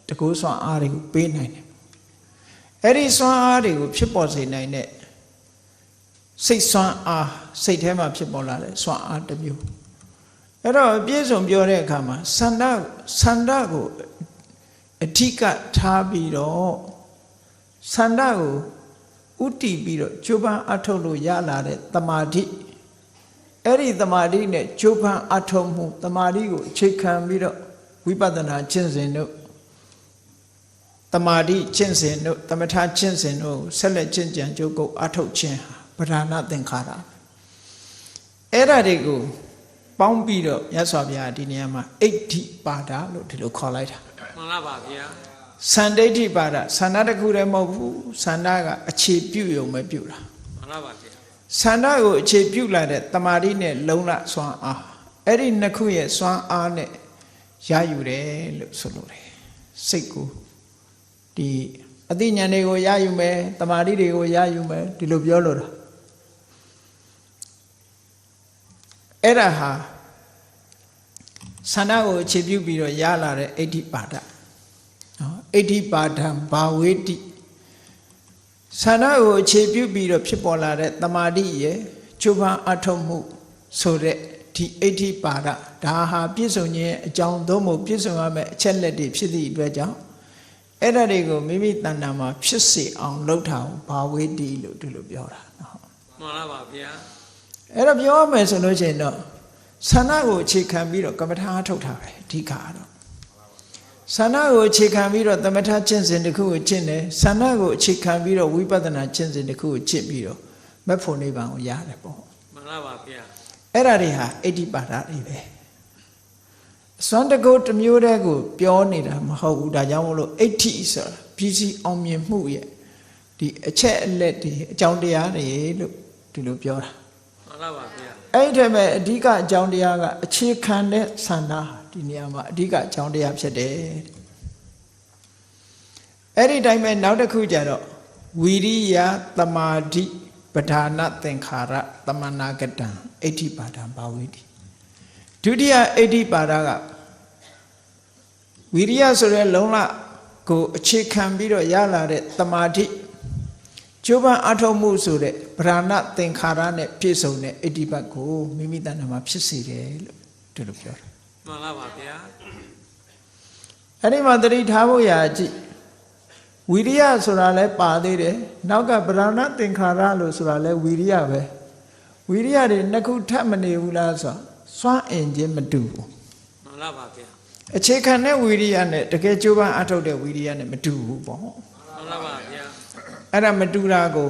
တကောစွမ်းအားတွေကိုပေးနိုင်တယ်အဲ့ဒီစွမ်းအားတွေကိုဖြစ်ပေါ်စေနိုင်တဲ့ စိတ်ဆွမ်းအားစိတ်ထဲမှာဖြစ်ပေါ်လာတဲ့ဆွမ်းအားတစ်မျိုးအဲ့တော့ပြည့်စုံပြောတဲ့အခါမှာဆန္ဒကိုအဓိကထားပြီးတော့ဆန္ဒကိုဥတည်ပြီးတော့ကြိုးပမ်းအထောက်လို့ရလာတဲ့တမာတိအဲ့ဒီတမာတိနဲ့ကြိုးပမ်းအထောက်မှုတမာတိကိုအခြေခံပြီးတော့ဝိပဿနာကျင့်စဉ်တို့တမာတိကျင့်စဉ်တို့သမထကျင့်စဉ်တို့ဆက်လက်ကျင့်ကြံကြိုးကုပ်အထောက်ခြင်းပဓာနာသင်္ခါရအဲ့ဒါတွေကိုပေါင်းပြီးတော့မြတ်စွာဘုရားဒီနေရာမှာအဋ္ဌိပါဒလို့ဒီလိုခေါ်လိုက်တာမှန်လားပါဗျာစန္ဒိဋ္ဌိပါဒဆန္ဒတစ်ခုတည်းမဟုတ်ဘူးဆန္ဒကအခြေပြုရုံပဲပြုတာမှန်လားပါဗျာဆန္ဒကိုအခြေပြုလာတဲ့တမာတိနဲ့လုံလစွမ်းအားအဲ့ဒီနှစ်ခုရဲ့စွမ်းအားနဲ့ရယူတယ်လို့ဆိုလိုတယ်စိတ်ကိုဒီအသိဉာဏ်တွေကိုရယူမယ်တမာတိတွေကိုရယူမယ်ဒီလိုပြောလို့တာအဲ့ဒါဟာဆန္ဒကိုအခြေပြုပြီးတော့ရလာတဲ့အဋ္ဌိပါဒနော်အဋ္ဌိပါဒံဘာဝေတိဆန္ဒကိုအခြေပြုပြီးတော့ဖြစ်ပေါ်လာတဲ့တမာတိရဲ့ကျိုးပန်းအထောက်မှုဆိုတဲ့ဒီအဋ္ဌိပါဒဒါဟာပြည့်စုံခြင်းအကြောင်းသို့မဟုတ်ပြည့်စုံရမယ့်အချက်လက်တွေဖြစ်သည့်အတွက်ကြောင့်အဲ့ဒါတွေကိုမိမိတဏ္ဍာမှာဖြစ်စေအောင်လုပ်တာကိုဘာဝေတိလို့ဒီလိုပြောတာနော်မှန်လားပါဗျာအဲ့တော့ပြောမယ်ဆိုလို့ရှိရင်တော့ဆန္ဒကိုအခြေခံပြီးတော့ကမ္မထာထုတ်တာပဲအဓိကတော့ဆန္ဒကိုအခြေခံပြီးတော့သမထကျင့်စဉ်တစ်ခုကိုကျင့်တယ်ဆန္ဒကိုအခြေခံပြီးတော့ဝိပဿနာကျင့်စဉ်တစ်ခုကိုကျင့်ပြီးတော့မက်ဖို့နိဗ္ဗာန်ကိုရတယ်ပေါ့မှန်လားပါဗျာအဲ့ဒါတွေဟာအဋ္ဌိပါဒတွေပဲအစွမ်းတကုတ်တစ်မျိုးတည်းကိုပြောနေတာမဟုတ်ဘူးဒါကြောင့်မို့လို့အဋ္ဌိဆိုတာပြည်စီအောင်မြင်မှုရဲ့ဒီအချက်အလက်တွေအကြောင်းတရားတွေလို့ဒီလိုပြောတာမှန်လားပါဗျာအဲ့ဒီထဲမှာအဓိကအကြောင်းတရားကအခြေခံတဲ့ဆန္ဒဒီနေရာမှာအဓိကအကြောင်းတရားဖြစ်တယ်အဲ့ဒီတိုင်းပဲနောက်တစ်ခုကျတော့ဝီရိယသမာဓိပဓာနာသင်္ခါရသမဏဂတံအဋ္ဌိပါဒံဘာဝေတိဒုတိယအဋ္ဌိပါဒကဝီရိယဆိုတဲ့လုံလကိုအခြေခံပြီးတော့ရလာတဲ့သမာဓိကျိုးပန်းအထောက်မှုဆိုတဲ့ပဓာနာသင်္ခါရနဲ့ပြည့်စုံတဲ့အဋ္ဌိပတ်ကိုမိမိတဏ္ဍာမှာဖြစ်စေတယ်လို့ဒီလိုပြောတယ်မှန်လားပါဗျာအဲ့ဒီမှာသတိထားဖို့ရာကြည့်ဝီရိယဆိုတာလဲပါသေးတယ်နောက်ကပဓာနာသင်္ခါရလို့ဆိုတာလဲဝီရိယပဲဝီရိယတွေနှစ်ခုထပ်မနေဘူးလားဆိုစွမ်းအင်ခြင်းမတူဘူးမှန်လားပါဗျာအခြေခံတဲ့ဝီရိယနဲ့တကယ်ကြိုးပမ်းအထောက်တဲ့ဝီရိယနဲ့မတူဘူးပေါ့မှန်လားပါဗျာအဲ့ဒါမတူတာကို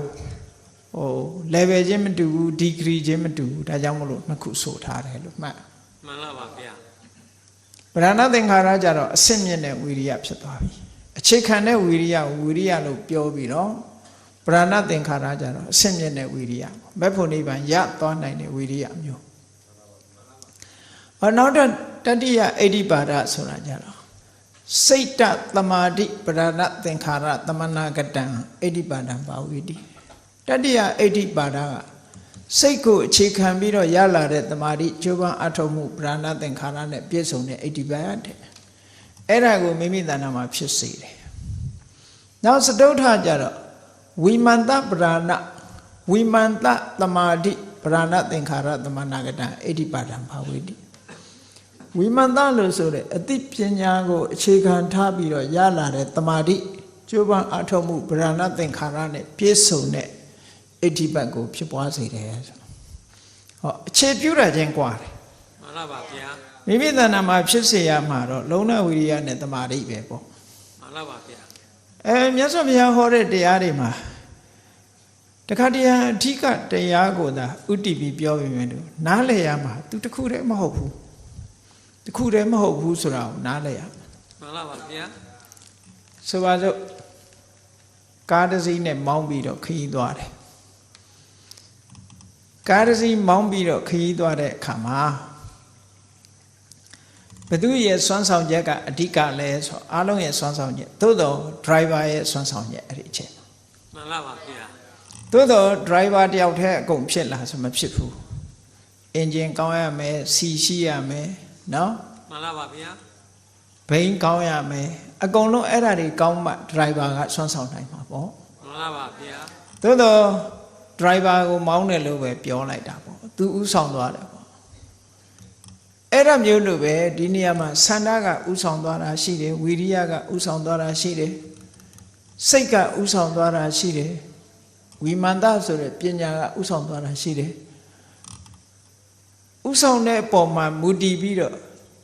level ချင်းမတူဘူး degree ချင်းမတူဘူးဒါကြောင့်မလို့နှစ်ခုဆိုထားတယ်လို့မှတ်မှန်လားပါဗျာပဓာနာသင်္ခါရကြတော့အစစ်မြင့်တဲ့ဝီရိယဖြစ်သွားပြီအခြေခံတဲ့ဝီရိယလို့ပြောပြီးတော့ပဓာနာသင်္ခါရကြတော့အစစ်မြင့်တဲ့ဝီရိယမက်ဖို့နိဗ္ဗာန်ရသွားနိုင်တဲ့ဝီရိယမျိုးနောက်တတိယအဋ္ဌိပါဒဆိုတာကြတော့စိတ်တသမာဓိပဓာနာသင်္ခါရသမဏဂတံအဋ္ဌိပါဒံဘာဝေတိတတိယအဋ္ဌိပါဒကစိတ်ကိုအခြေခံပြီးတော့ရလာတဲ့သမာဓိကျိုးပန်းအထောက်မှုပဓာနာသင်္ခါရနဲ့ပြည့်စုံတဲ့အဋ္ဌိပါဒတဲ့အဲ့ဒါကိုမိမိတဏ္ဍာမှာဖြစ်စေတယ်နောက်စတုထကြတော့ဝိမန္တပဓာနာဝိမန္တသမာဓိပဓာနာသင်္ခါရသမဏဂတံအဋ္ဌိပါဒံဘာဝေတိဝိမန္တလို့ဆိုတဲ့အသိပညာကိုအခြေခံထားပြီးတော့ရလာတဲ့သမာဓိကျိုးပန်းအထောက်မှုပဓာနာသင်္ခါရနဲ့ပြည့်စုံတဲ့အဋ္ဌိပတ်ကိုဖြစ်ပွားစေတယ်ဆိုဟောအခြေပြုရခြင်းกว่าတယ်မှန်လားပါဗျာမိမိတဏ္ဍာမှာဖြစ်စေရမှာတော့လုံလဝိရိယနဲ့သမာဓိပဲပေါ့မှန်လားပါဗျာမြတ်စွာဘုရားဟောတဲ့တရားတွေမှာတခါတည်းအဓိကတရားကိုသာဥတည်ပြီးပြောပြီးမယ်လို့နားလည်ရမှာသူတခုတည်းမဟုတ်ဘူးတခုတည်းမဟုတ်ဘူးဆိုတာကိုနားလည်ရမှန်လားပါဗျာဆိုပါစို့ကားတစ်စီးနဲ့မောင်းပြီးတော့ခရီးသွားတယ်ကားတစ်စီးမောင်းပြီးတော့ခရီးသွားတဲ့အခါမှာဘသူရဲ့စွမ်းဆောင်ချက်ကအဓိကလဲဆိုအားလုံးရဲ့စွမ်းဆောင်ချက်သို့တော့ driver ရဲ့စွမ်းဆောင်ချက်အဲ့ဒီအချက်မှန်လားပါဗျာသို့တော့ driver တယောက်တည်းအကုန်ဖြစ်လာဆိုမဖြစ်ဘူး engine ကောင်းရမယ်စီရှိရမယ်နော်မှန်လားပါဗျာဘိန်းကောင်းရမယ်အကုန်လုံးအဲ့ဒါတွေကောင်းမှ driver ကစွမ်းဆောင်နိုင်မှာပေါ့မှန်လားပါဗျာသို့တော့ driver ကိုမောင်းတယ်လို့ပဲပြောလိုက်တာပေါ့သူဥဆောင်သွားတယ်ပေါ့အဲ့ဒါမျိုးလိုပဲဒီနေရာမှာဆန္ဒကဥဆောင်သွားတာရှိတယ်ဝီရိယကဥဆောင်သွားတာရှိတယ်စိတ်ကဥဆောင်သွားတာရှိတယ်ဝိမာန်တဆိုတဲ့ပညာကဥဆောင်သွားတာရှိတယ်ဥဆောင်တဲ့အပေါ်မှာမူတည်ပြီးတော့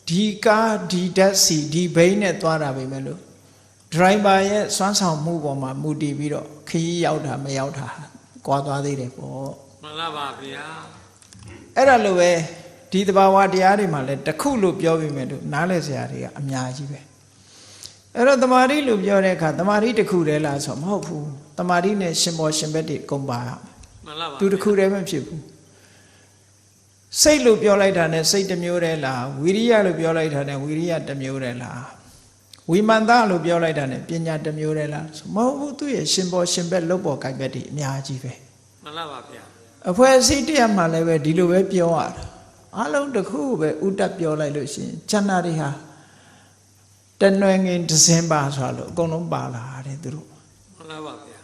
ဒီကားဒီဓာတ်စီဒီဘိန်းနဲ့သွားတာပဲမဲ့လို့ driver ရဲ့စွမ်းဆောင်မှုပေါ်မှာမူတည်ပြီးတော့ခရီးရောက်တာမရောက်တာကွာသွားသေးတယ်ပေါ့မှန်လားပါဗျာအဲ့ဒါလိုပဲဒီတဘာဝတရားတွေမှာလည်းတစ်ခုလို့ပြောပြီးမဲ့လို့နားလဲစရာတွေကအများကြီးပဲအဲ့တော့တမာတိလို့ပြောတဲ့အခါတမာတိတစ်ခုတည်းလားဆိုမဟုတ်ဘူးတမာတိနဲ့ရှင်ဘောရှင်ဘက်တွေကုန်ပါမှန်လားပါသူတစ်ခုတည်းမဖြစ်ဘူးစိတ်လို့ပြောလိုက်တာနဲ့စိတ်တစ်မျိုးတည်းလားဝိရိယလို့ပြောလိုက်တာနဲ့ဝိရိယတစ်မျိုးတည်းလားဝိမာန်တလို့ပြောလိုက်တာနဲ့ပညာတစ်မျိုးတည်းလားမဟုတ်ဘူးသူရဲ့ရှင်ဘောရှင်ဘက်လုပ်ပေါ်ကိုက်ဘက်တွေအများကြီးပဲမှန်လားပါဗျာအဖွဲ့အစည်းတရားမှလည်းပဲဒီလိုပဲပြောရတာအလုံးတစ်ခုပဲဥတ္တပြောလိုက်လို့ရှိရင်ကျန်တာတွေဟာတနွယ်ငင်ဒဇင်ပါဆိုလို့အကုန်လုံးပါလာတယ်သူတို့မှန်လားပါဗျာ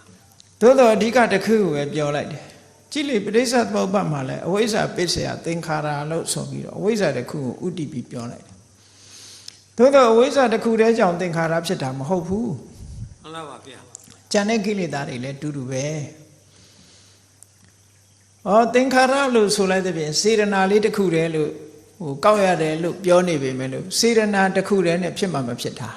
သို့တော့အဓိကတစ်ခုပဲပြောလိုက်တယ်ကြည့်လေပဋိစ္စသမုပ္ပါဒ်မှာလည်းအဝိဇ္ဇာပစ္စယသင်္ခါရလို့ဆိုပြီးတော့အဝိဇ္ဇာတစ်ခုကိုဥတည်ပြီးပြောလိုက်တယ်သို့တော့အဝိဇ္ဇာတစ်ခုတည်းကြောင့်သင်္ခါရဖြစ်တာမဟုတ်ဘူးမှန်လားပါဗျာကျန်တဲ့ကိလေသာတွေလည်းတူတူပဲသင်္ခါရလို့ဆိုလိုက်တဲ့ပြင်စေရနာလေးတစ်ခုတည်းလို့ကောက်ရတယ်လို့ပြောနေပေမဲ့လို့စေရနာတစ်ခုတည်းနဲ့ဖြစ်မှာမဖြစ်တာ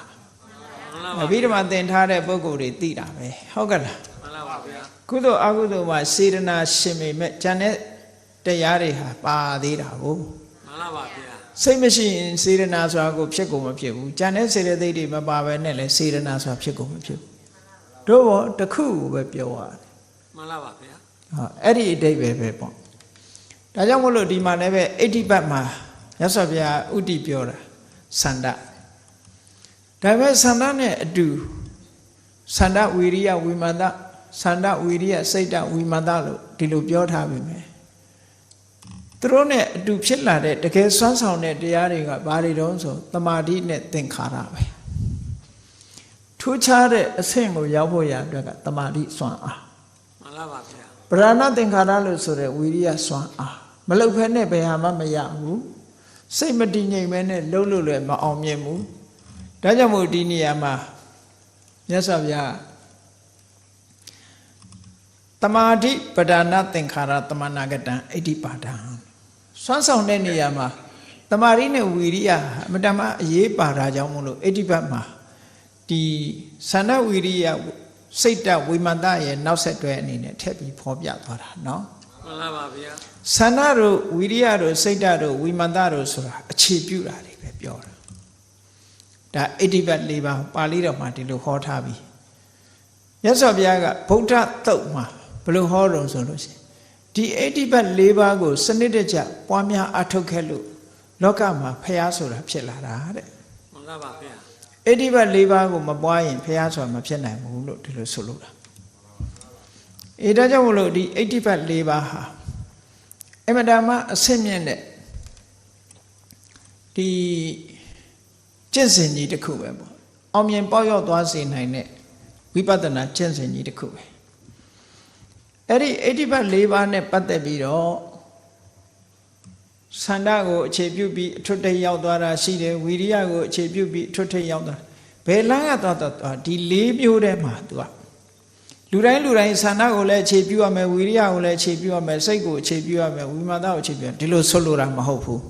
အဘိဓမ္မာသင်ထားတဲ့ပုဂ္ဂိုလ်တွေသိတာပဲဟုတ်ကဲ့လားမှန်လားပါဗျာကုသိုလ်အကုသိုလ်မှာစေရနာရှင်ပေမဲ့ဉာဏ်နဲ့တရားတွေဟာပါသေးတာကိုမှန်လားပါဗျာစိတ်မရှိရင်စေရနာဆိုတာကိုဖြစ်ကုန်မဖြစ်ဘူးဉာဏ်နဲ့စေတသိက်တွေမပါဘဲနဲ့လည်းစေရနာဆိုတာဖြစ်ကုန်မဖြစ်ဘူးတို့ဘောတစ်ခုကိုပဲပြောရတယ်မှန်လားပါဗျာအဲ့ဒီအတိတ်ပဲပေါ့ဒါကြောင့်မို့လို့ဒီမှာလည်းပဲအဋ္ဌိပတ်မှာရသော်ဗျာဥတည်ပြောတာသန္တာဒါပေမဲ့သန္တာနဲ့အတူသန္တာဝီရိယဝိမာန်တသန္တာဝီရိယစိတ်တဝိမာန်တလို့ဒီလိုပြောထားပြီမယ်သူတို့နဲ့အတူဖြစ်လာတဲ့တကယ်စွမ်းဆောင်တဲ့တရားတွေကဘာတွေတုံးဆိုတမာတိနဲ့သင်္ခါရပဲထူးခြားတဲ့အဆင့်ကိုရောက်ဖို့ရအတွက်ကတမာတိစွမ်းအားမှန်လားပါဗျာပရဏသင်္ခါရလို့ဆိုတဲ့ဝီရိယစွမ်းအားမလုတ်ဖဲနဲ့ဘယ်ဟာမှမရဘူးစိတ်မတည်ငြိမ်မဲနဲ့လှုပ်လို့လည်းမအောင်မြင်ဘူးဒါကြောင့်မို့ဒီနေရာမှာမြတ်စွာဘုရားတမာတိပဒနာသင်္ခါရတမနာကတံအဋ္ဌိပါဒံစွမ်းဆောင်တဲ့နေရာမှာတမာတိနဲ့ဝီရိယအမတမအရေးပါတာကြောင့်မို့လို့အဋ္ဌိပတ်မှာဒီသန္ဓဝီရိယစိတ်တဝိမာန်တရဲ့နောက်ဆက်တွဲအနေနဲ့ထည့်ပြီးဖော်ပြသွားတာနော်မှန်လားပါဗျာသန္ဓတို့ဝီရိယတို့စိတ်တတို့ဝိမာန်တတို့ဆိုတာအခြေပြုတာတွေပဲပြောတာဒါအဋ္ဌိပတ်၄ပါးပါဠိတော်မှာဒီလိုဟောထားပြီးမြတ်စွာဘုရားကဗုဒ္ဓသုတ်မှာဘယ်လိုဟောတော့ဆိုလို့ရှိရင်ဒီအဋ္ဌိပတ်၄ပါးကိုစနစ်တကျပွားများအထောက်ခဲ့လို့လောကမှာဖျားဆိုတာဖြစ်လာတာတဲ့မှန်လားပါဗျာအဋ္ဌိပတ်၄ပါးကိုမပွားရင်ဖျားဆိုတာမဖြစ်နိုင်ဘူးလို့ဒီလိုဆိုလို့တာဒါကြောင့်မလို့ဒီအဋ္ဌိပတ်၄ပါးဟာအမတမအဆင့်မြင့်တဲ့ဒီကျင့်စဉ်ကြီးတစ်ခုပဲပေါ့အောင်မြင်ပေါက်ရောက်သွားစေနိုင်တဲ့ဝိပဿနာကျင့်စဉ်ကြီးတစ်ခုပဲအဲ့ဒီအဋ္ဌိပတ်၄ပါးနဲ့ပတ်သက်ပြီးတော့သန္တာကိုအခြေပြုပြီးအထွတ်ထိပ်ရောက်သွားတာရှိတယ်ဝီရိယကိုအခြေပြုပြီးအထွတ်ထိပ်ရောက်သွားဘယ်လမ်းကသွားဒီ၄မျိုးထဲမှာသူကလူတိုင်းသန္တာကိုလည်းအခြေပြုရမယ်ဝီရိယကိုလည်းအခြေပြုရမယ်စိတ်ကိုအခြေပြုရမယ်ဝိမာန်ကိုအခြေပြုရဒီလိုဆွလို့တာမဟုတ်ဘူး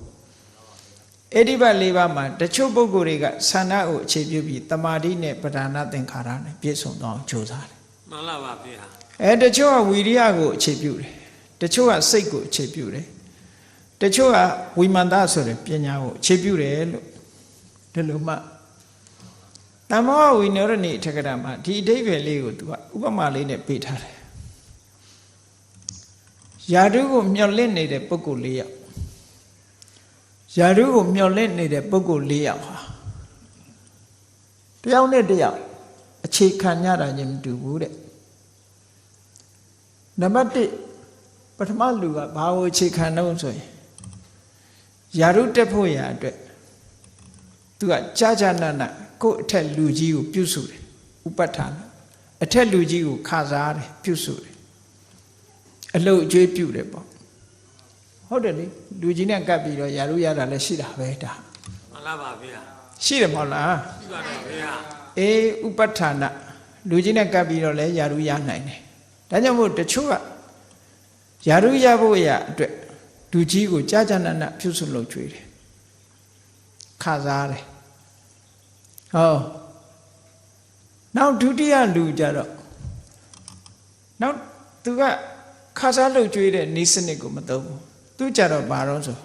အဋ္ဌိပတ်၄ပါးမှာတချို့ပုဂ္ဂိုလ်တွေကသန္တာကိုအခြေပြုပြီးတမာတိနဲ့ပဓာနာသင်္ခါရနဲ့ပြည့်စုံသွားကြိုးစားတယ်မှန်လားပါဗျာတချို့ကဝီရိယကိုအခြေပြုတယ်တချို့ကစိတ်ကိုအခြေပြုတယ်တချို့ကဝိမာန်တဆိုတဲ့ပညာကိုအခြေပြုတယ်လို့ဒီလိုမှတမောဝိနရဏိအထက်ကရာမှာဒီအဓိပ္ပာယ်လေးကိုသူကဥပမာလေးနဲ့ပေးထားတယ်ယာတုကိုမျောလင့်နေတဲ့ပုဂ္ဂိုလ်၄ယောက်ယာတုကိုမျောလင့်နေတဲ့ပုဂ္ဂိုလ်၄ယောက်ဟာတယောက်နဲ့တယောက်အခြေခံကြတာချင်းမတူဘူးတဲ့နံပါတ်1ပထမလူကဘာကိုအခြေခံတော့ဆိုရင်ယာရုတက်ဖို့ရာအတွက်သူကကြာနာနာကိုယ့်အထက်လူကြီးကိုပြုစုတယ်ဥပဋ္ဌာန်အထက်လူကြီးကိုခါစားတယ်ပြုစုတယ်အ အလုတ်အကျွေးပြုတယ်ပေါ့ဟုတ်တယ်လေလူကြီးနဲ့ကပ်ပြီးတော့ယာရုရတာလည်းရှိတာပဲဒါ မှန်လားပါဗျာ ရှိတယ်မဟုတ်လား ရှိပါတယ်ဗျာ အေးဥပဋ္ဌာဏလူကြီးနဲ့ကပ်ပြီးတော့လည်းယာရုရနိုင်တယ်ဒါကြောင့်မို့တချို့ကယာရုရဖို့ရအတွက်လူကြီးကိုကြာကြာနာနာပြုစုလုပ်ကြွေးတယ်ခါစားတယ်ဟောနောက်ဒုတိယလူကြတော့နောက်သူကခါစားလုပ်ကြွေးတဲ့နေစနစ်ကိုမသုံးဘူးသူကြတော့ဘာလို့ဆို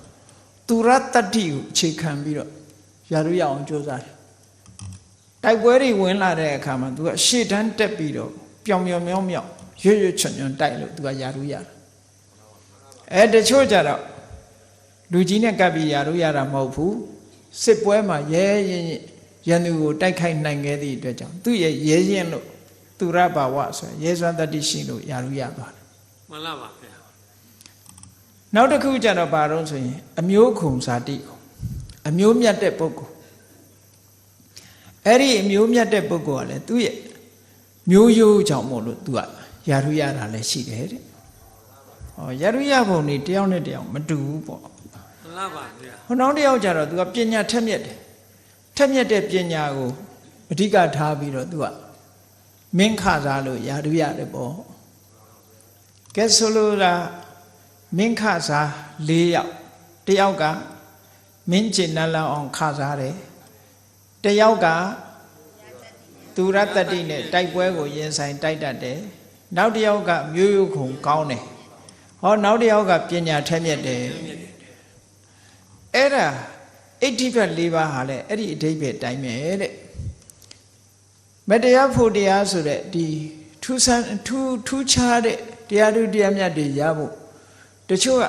သူရတ္တတိကိုအခြေခံပြီးတော့ယာရုရအောင်ကြိုးစားတယ်တိုက်ပွဲတွေဝင်လာတဲ့အခါမှာသူကရှေ့တန်းတက်ပြီးတော့ပြောင်ပြောင်မြောင်းမြောင်းရွရွချွန်ချွန်တိုက်လို့သူကယာရုရတယ်တချို့ကြတော့လူကြီးနဲ့ကပ်ပြီးယာရုရတာမဟုတ်ဘူးစစ်ပွဲမှာရဲရင်ရန်သူကိုတိုက်ခိုက်နိုင်ခဲ့သည့်အတွက်ကြောင့်သူ့ရဲ့ရဲရင်လို့သူရဘာဝဆိုရဲစွမ်းတတ္တိရှိလို့ယာရုရသွားတယ်မှန်လားပါဗျာနောက်တစ်ခုကျတော့ဘာလို့ဆိုရင်အမျိုးခုံဇာတိအမျိုးမြတ်တဲ့ပုဂ္ဂိုလ်အဲ့ဒီအမျိုးမြတ်တဲ့ပုဂ္ဂိုလ်ကလည်းသူ့ရဲ့မျိုးရိုးကြောင့်မို့လို့သူကယာရုရတာလည်းရှိတယ်တဲ့ဟောယာရုရပုံတွေတယောက်နဲ့တယောက်မတူဘူးပေါ့မှန်လားပါဗျာဟိုနောက်တယောက်ကျတော့သူကပညာထက်မြက်တယ်ထက်မြက်တဲ့ပညာကိုအဓိကထားပြီးတော့သူကမင်းခစားလို့ယာရုရတယ်ပေါ့ကဲဆိုလိုတာမင်းခစား၄ယောက်တယောက်ကမင်းကျင်နလအောင်ခစားတယ်တယောက်ကသူရတ္တတိနဲ့တိုက်ပွဲကိုရင်ဆိုင်တိုက်တတ်တယ်နောက်တယောက်ကမျိုးရိုးခုံကောင်းတယ်ဟောနောက်တယောက်ကပညာထက်မြက်တယ်အဲ့ဒါအဋ္ဌိဘတ်၄ပါးဟာလည်းအဲ့ဒီအဓိပ္ပာယ်တိုင်းပဲတဲ့မတရားဖို့တရားဆိုတဲ့ဒီထူးခြားတဲ့တရားသူတရားမြတ်တွေရဖို့တချို့က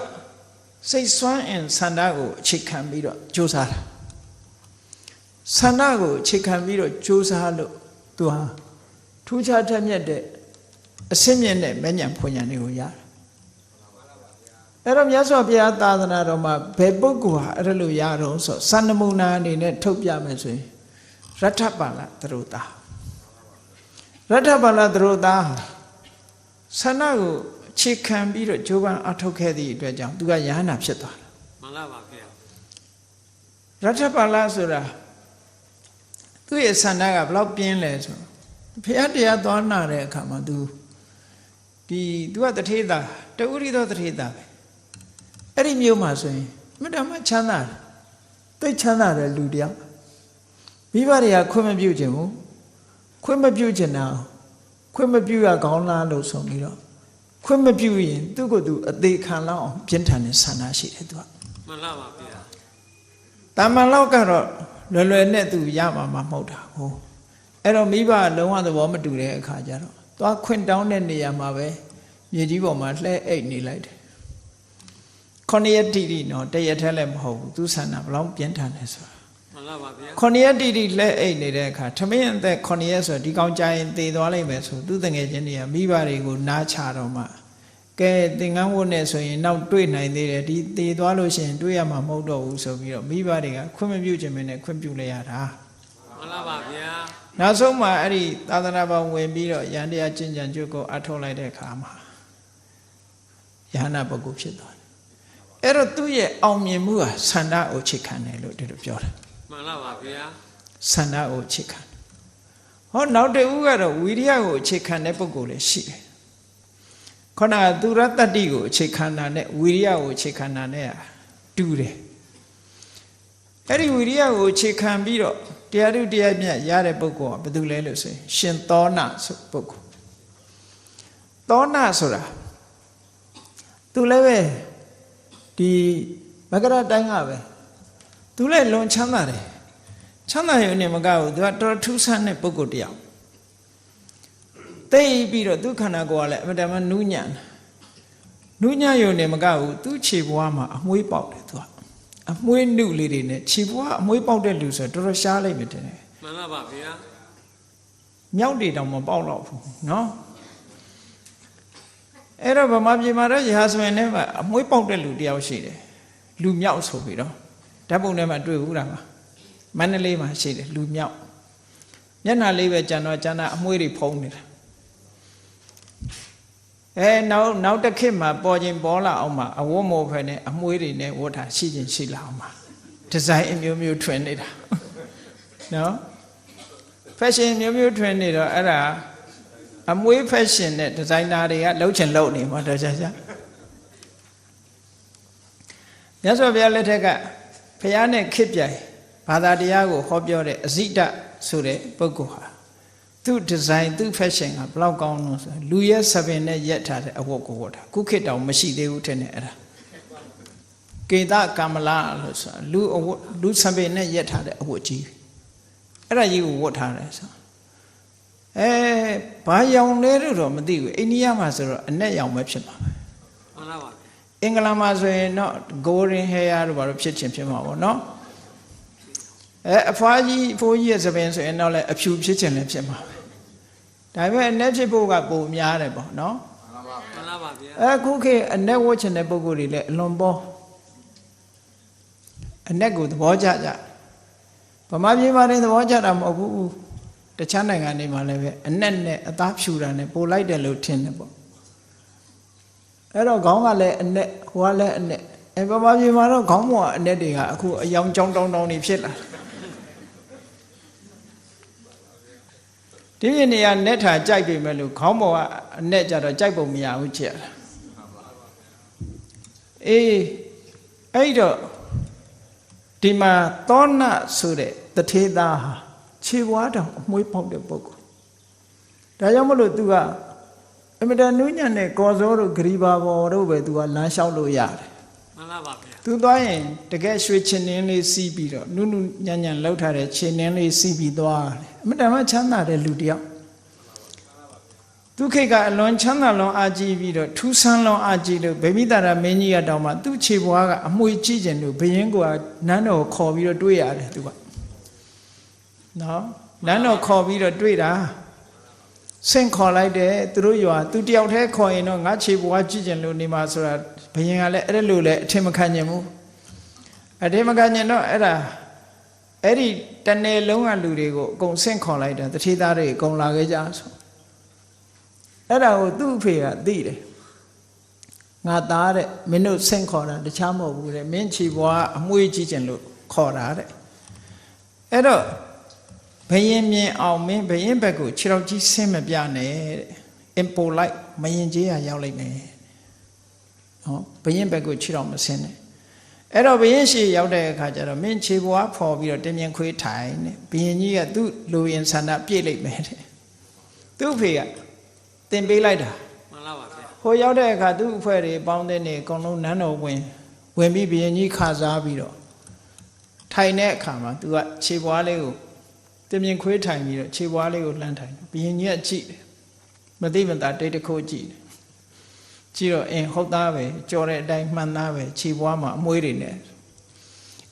စိတ်စွမ်းအင်ဆန္ဒကိုအခြေခံပြီးတော့ကြိုးစားတာဆန္ဒကိုအခြေခံပြီးတော့ကြိုးစားလို့သူဟာထူးခြားထက်မြက်တဲ့အစင်းမြင့်တဲ့မဉ္ဇဉ်ဖွဉ္ဇဉ်တွေကိုရတယ်အဲ့တော့မြတ်စွာဘုရားသာသနာတော်မှာဘယ်ပုဂ္ဂိုလ်ဟာအဲ့လိုရတော့ဆိုစံနမူနာအနေနဲ့ထုတ်ပြမယ်ဆိုရင်ရထပါဠသရုတာရထပါဠသရုတာဆန္ဒကိုအခြေခံပြီးတော့ဂျိုးပန်းအထုတ်ခဲ့သည့်အတွက်ကြောင့်သူကယ ahanan ဖြစ်သွားတယ်မှန်လားပါဗျာရထပါဠဆိုတာသူ့ရဲ့ဆန္ဒကဘလောက်ပြင်းလဲဆိုဘုရားတရားသွားနာတဲ့အခါမှာသူကတထေသာတဥရိသောတထေသာပဲအဲ့ဒီမျိုးမှာဆိုရင်မတမချမ်းသာတိတ်ချမ်းသာတဲ့လူတယောက်မိဘတွေကခွင့်မပြုခြင်းဘူးခွင့်မပြုခြင်းnàoခွင့်မပြုရကောင်းလားလို့ဆိုပြီးတော့ခွင့်မပြုရင်သူ့ကိုယ်သူအသေးခံလောက်အောင်ပြင်းထန်တဲ့ဆန္ဒရှိတယ်သူကမှန်လားပါဗျာတာမန်လောက်ကတော့လွယ်နဲ့သူရမှာမဟုတ်တာဟိုအဲ့တော့မိဘလုံးဝသဘောမတူတဲ့အခါကျတော့သွားခွင့်တောင်းတဲ့နေရာမှာပဲမြေကြီးပေါ်မှာလှဲအိတ်နေလိုက်တယ်9 ရက်တိတိနော်တရက်ထဲလည်းမဟုတ်ဘူးသူဆန္ဒဘလောက်ပြင်းထန်လဲဆိုတာမှန်လားပါဗျာ9 ရက်တိတိလှဲအိတ်နေတဲ့အခါထမင်းအသက်9 ရက်ဆိုဒီကောင်ကြရင်သေသွားလိမ့်မယ်ဆိုသူတငယ်ချင်းတွေကမိဘတွေကိုနားချတော့မှကဲသင်္ကန်းဝတ်နဲ့ဆိုရင်နောက်တွေ့နိုင်သေးတယ်ဒီသေသွားလို့ရှိရင်တွေ့ရမှာမဟုတ်တော့ဘူးဆိုပြီးတော့မိဘတွေကခွင့်မပြုခြင်းမနဲ့ခွင့်ပြုလိုက်ရတာမှန်လားပါဗျာနောက်ဆုံးမှအဲ့ဒီသာသနာ့ဘောင်ဝင်ပြီးတော့ယန္တရားကျင့်ကြံကြုတ်ကိုအထောက်လိုက်တဲ့အခါမှာယ ahanan ပုဂ္ဂိုလ်ဖြစ်သွားတယ်အဲ့တော့သူ့ရဲ့အောင်မြင်မှုဟာဆန္ဒကိုအခြေခံတယ်လို့ဒီလိုပြောတာမှန်လားပါဗျာဆန္ဒကိုအခြေခံဟောနောက်တစ်ဦးကတော့ဝိရိယကိုအခြေခံတဲ့ပုဂ္ဂိုလ်လည်းရှိတယ်ခေါဏသူရတ္တတိကိုအခြေခံတာနဲ့ဝိရိယကိုအခြေခံတာနဲ့တူတယ်အဲ့ဒီဝိရိယကိုအခြေခံပြီးတော့တရားဓုတရားမြတ်ရတဲ့ပုဂ္ဂိုလ်ကဘယ်သူလဲလို့ဆိုရင်ရှင်သောဏဆိုပုဂ္ဂိုလ်သောဏဆိုတာသူလည်းပဲဒီမကရတိုင်းကပဲသူလည်းလွန်ချမ်းသာတယ်ချမ်းသာရုံနဲ့မကဘူးသူကတော်ထူးဆန်းတဲ့ပုဂ္ဂိုလ်တယောက်သိပြီးတော့သူခန္ဓာကိုယ်ကလည်းအမတမနူးညံ့ရုံနဲ့မကဘူးသူခြေဘွားမှာအမွှေးပေါက်တယ်သူကအမွှေးနုလေးတွေနဲ့ခြေဘွားအမွှေးပေါက်တဲ့လူဆိုတော့တော်တော်ရှားလိုက်ပြီတဲ့မှန်လားပါဗျာမြောက်တွေတောင်မပေါက်တော့ဘူးနော်အဲ့တော့ဗမာပြည်မှာတော့ရာဇဝင်ထဲမှာအမွှေးပေါက်တဲ့လူတယောက်ရှိတယ်လူမြောက်ဆိုပြီးတော့ဓာတ်ပုံထဲမှာတွေ့ဘူးတာပါမန္တလေးမှာရှိတယ်လူမြောက်မျက်နှာလေးပဲကြံတော့အမွှေးတွေဖုံးနေတာ နောက်တစ်ခေတ်မှာပေါ်ခြင်းပေါ်လာအောင်မှာအဝတ်မို့ဖက်နဲ့အမွှေးတွေနဲ့ဝတ်တာရှိခြင်းရှိလာအောင်မှာဒီဇိုင်းအမျိုးမျိုးထွင်နေတာနော် fashion မျိုးမျိုးထွင်နေတော့အဲ့ဒါအမွှေး fashion နဲ့ဒီဇိုင်နာတွေကလှုပ်ချင်လှုပ်နေမှာတော့ရှာမြတ်စွာဘုရားလက်ထက်ကဘုရားနဲ့ခေတ်ပြိုင်ဘာသာတရားကိုဟောပြောတဲ့အဇိတဆိုတဲ့ပုဂ္ဂိုလ်ဟာသူ့ဒီဇိုင်းသူ့ fashion ကဘယ်လောက်ကောင်းလို့ဆိုလူရဲ့ဆပင်နဲ့ရက်ထားတဲ့အဝတ်ကိုဝတ်တာခုခေတ်တောင်မရှိသေးဘူးထင်တယ်အဲ့ဒါကေတကမလာလို့ဆိုလူဆပင်နဲ့ရက်ထားတဲ့အဝတ်ကြီးအဲ့ဒါကြီးကိုဝတ်ထားတယ်ဆိုဘာရောင်လဲလို့တော့မသိဘူးအိန္ဒိယမှာဆိုတော့အနက်ရောင်ပဲဖြစ်မှာပဲမှန်လားပါအင်္ဂလန်မှာဆိုရင်တော့ golden hair တို့ဘာလို့ဖြစ်ချင်ဖြစ်မှာပေါ့နော်အဖွားကြီးဖိုးကြီးရဲ့သပင်ဆိုရင်တော့လည်းအဖြူဖြစ်ချင်လည်းဖြစ်မှာပဲဒါပေမဲ့အနက်ဖြစ်ဖို့ကပုံများတယ်ပေါ့နော်မှန်လားပါဗျာအခုခေတ်အနက်ဝတ်ချင်တဲ့ပုဂ္ဂိုလ်တွေလည်းအလွန်ပေါ်အနက်ကိုသဘောကျကြဗမာပြည်မှာနေသဘောကျတာမဟုတ်ဘူးတခြားနိုင်ငံတွေမှာလည်းပဲအနက်နဲ့အသားဖြူတာနဲ့ပိုလိုက်တယ်လို့ထင်တယ်ပေါ့အဲ့တော့ခေါင်းကလည်းအနက်ဟိုကလည်းအနက်ဗမာပြည်မှာတော့ခေါင်းပေါ်ကအနက်တွေကအခုအယောင်ကြောင်းတောင်းတောင်းနေဖြစ်လာဒီပြင်းနေရနက်ထာကြိုက်ပြီမဲ့လို့ခေါင်းပေါ်ကအနက်ကြတော့ကြိုက်ပုံမရဘူးချက်လာအဲ့တော့ဒီမှာသောဏဆိုတဲ့တထေသားဟာခြေဝါးတောင်အမွှေးပေါက်တဲ့ပုဂ္ဂိုလ်ဒါကြောင့်မလို့ तू ကအမတန်နုညံ့တဲ့ကော်စောတို့ဂရီဘာဘော်တို့ပဲ तू ကလမ်းလျှောက်လို့ရတယ်မှန်လားပါဗျာ तू သွားရင်တကယ်ရွှေချင်နှင်းလေးစီးပြီးတော့နုညံ့ညံ့လောက်ထားတဲ့ချင်နှင်းလေးစီးပြီးသွားတယ်အမတန်မှချမ်းသာတဲ့လူတယောက်သူခိတ်ကအလွန်ချမ်းသာလွန်အားကြီးပြီးတော့ထူးဆန်းလွန်အားကြီးလို့ဗိမိတာရမင်းကြီးကတောင်မှသူ့ခြေဘွားကအမွှေးကြည့်ကျင်လို့ဘယင်းကနန်းတော်ခေါ်ပြီးတော့တွေ့ရတယ်သူကနော်နန်းတော်ခေါ်ပြီးတော့တွေ့တာဆင့်ခေါ်လိုက်တယ်သူတို့ရွာသူတယောက်တည်းခေါ်ရင်တော့ငါခြေဘွားကြည့်ကျင်လို့နေမှာဆိုတာဘယင်းကလည်းအဲ့လိုလည်းအထင်မခံနိုင်ဘူးအထင်မခံနိုင်တော့အဲ့ဒီတနယ်လုံးကလူတွေကိုအကုန်ဆင့်ခေါ်လိုက်တာတထေသားတွေအကုန်လာခဲ့ကြဆိုအဲ့ဒါကိုသူ့အဖေကသိတယ်ငါသားတဲ့မင်းတို့ဆင့်ခေါ်တာတခြားမဟုတ်ဘူးတဲ့မင်းခြေဘွားအမွှေးကြည့်ကျင်လို့ခေါ်တာတဲ့အဲ့တော့ဘယင်းမြင်အောင်မင်းဘယင်းဘက်ကိုခြေတော်ကြီးဆင်းမပြနဲ့တဲ့အင်ပိုလိုက်မရင်ကြီးရရောက်လိုက်မယ်နော်ဘယင်းဘက်ကိုခြေတော်မဆင်းနဲ့အဲ့တော့ဘယင်းရှိရောက်တဲ့အခါကျတော့မင်းခြေဘွားဖော်ပြီးတော့တင်မြင်ခွေးထိုင်တဲ့ဘယင်းကြီးကသူ့လူရင်ဆန္ဒပြည့်လိုက်မယ်တဲ့သူ့အဖေကတင်ပေးလိုက်တာမှန်လားပါဗျာဟိုရောက်တဲ့အခါသူ့အဖွဲ့တွေပေါင်းတဲ့နေအကုန်လုံးနန်းတော်ဝင်ပြီးဘယင်းကြီးခါစားပြီးတော့ထိုင်တဲ့အခါမှာသူကခြေဘွားလေးကိုတင်မြင်ခွေးထိုင်ပြီးတော့ခြေဘွားလေးကိုလှမ်းထိုင်ဘယင်းကြီးကကြည့်တယ်မသိမသာတိတ်တခိုးကြည့်တယ်ကြည့်တော့ဟုတ်သားပဲကြော်တဲ့အတိုင်းမှန်သားပဲခြေဘွားမှာအမွှေးတွေနဲ့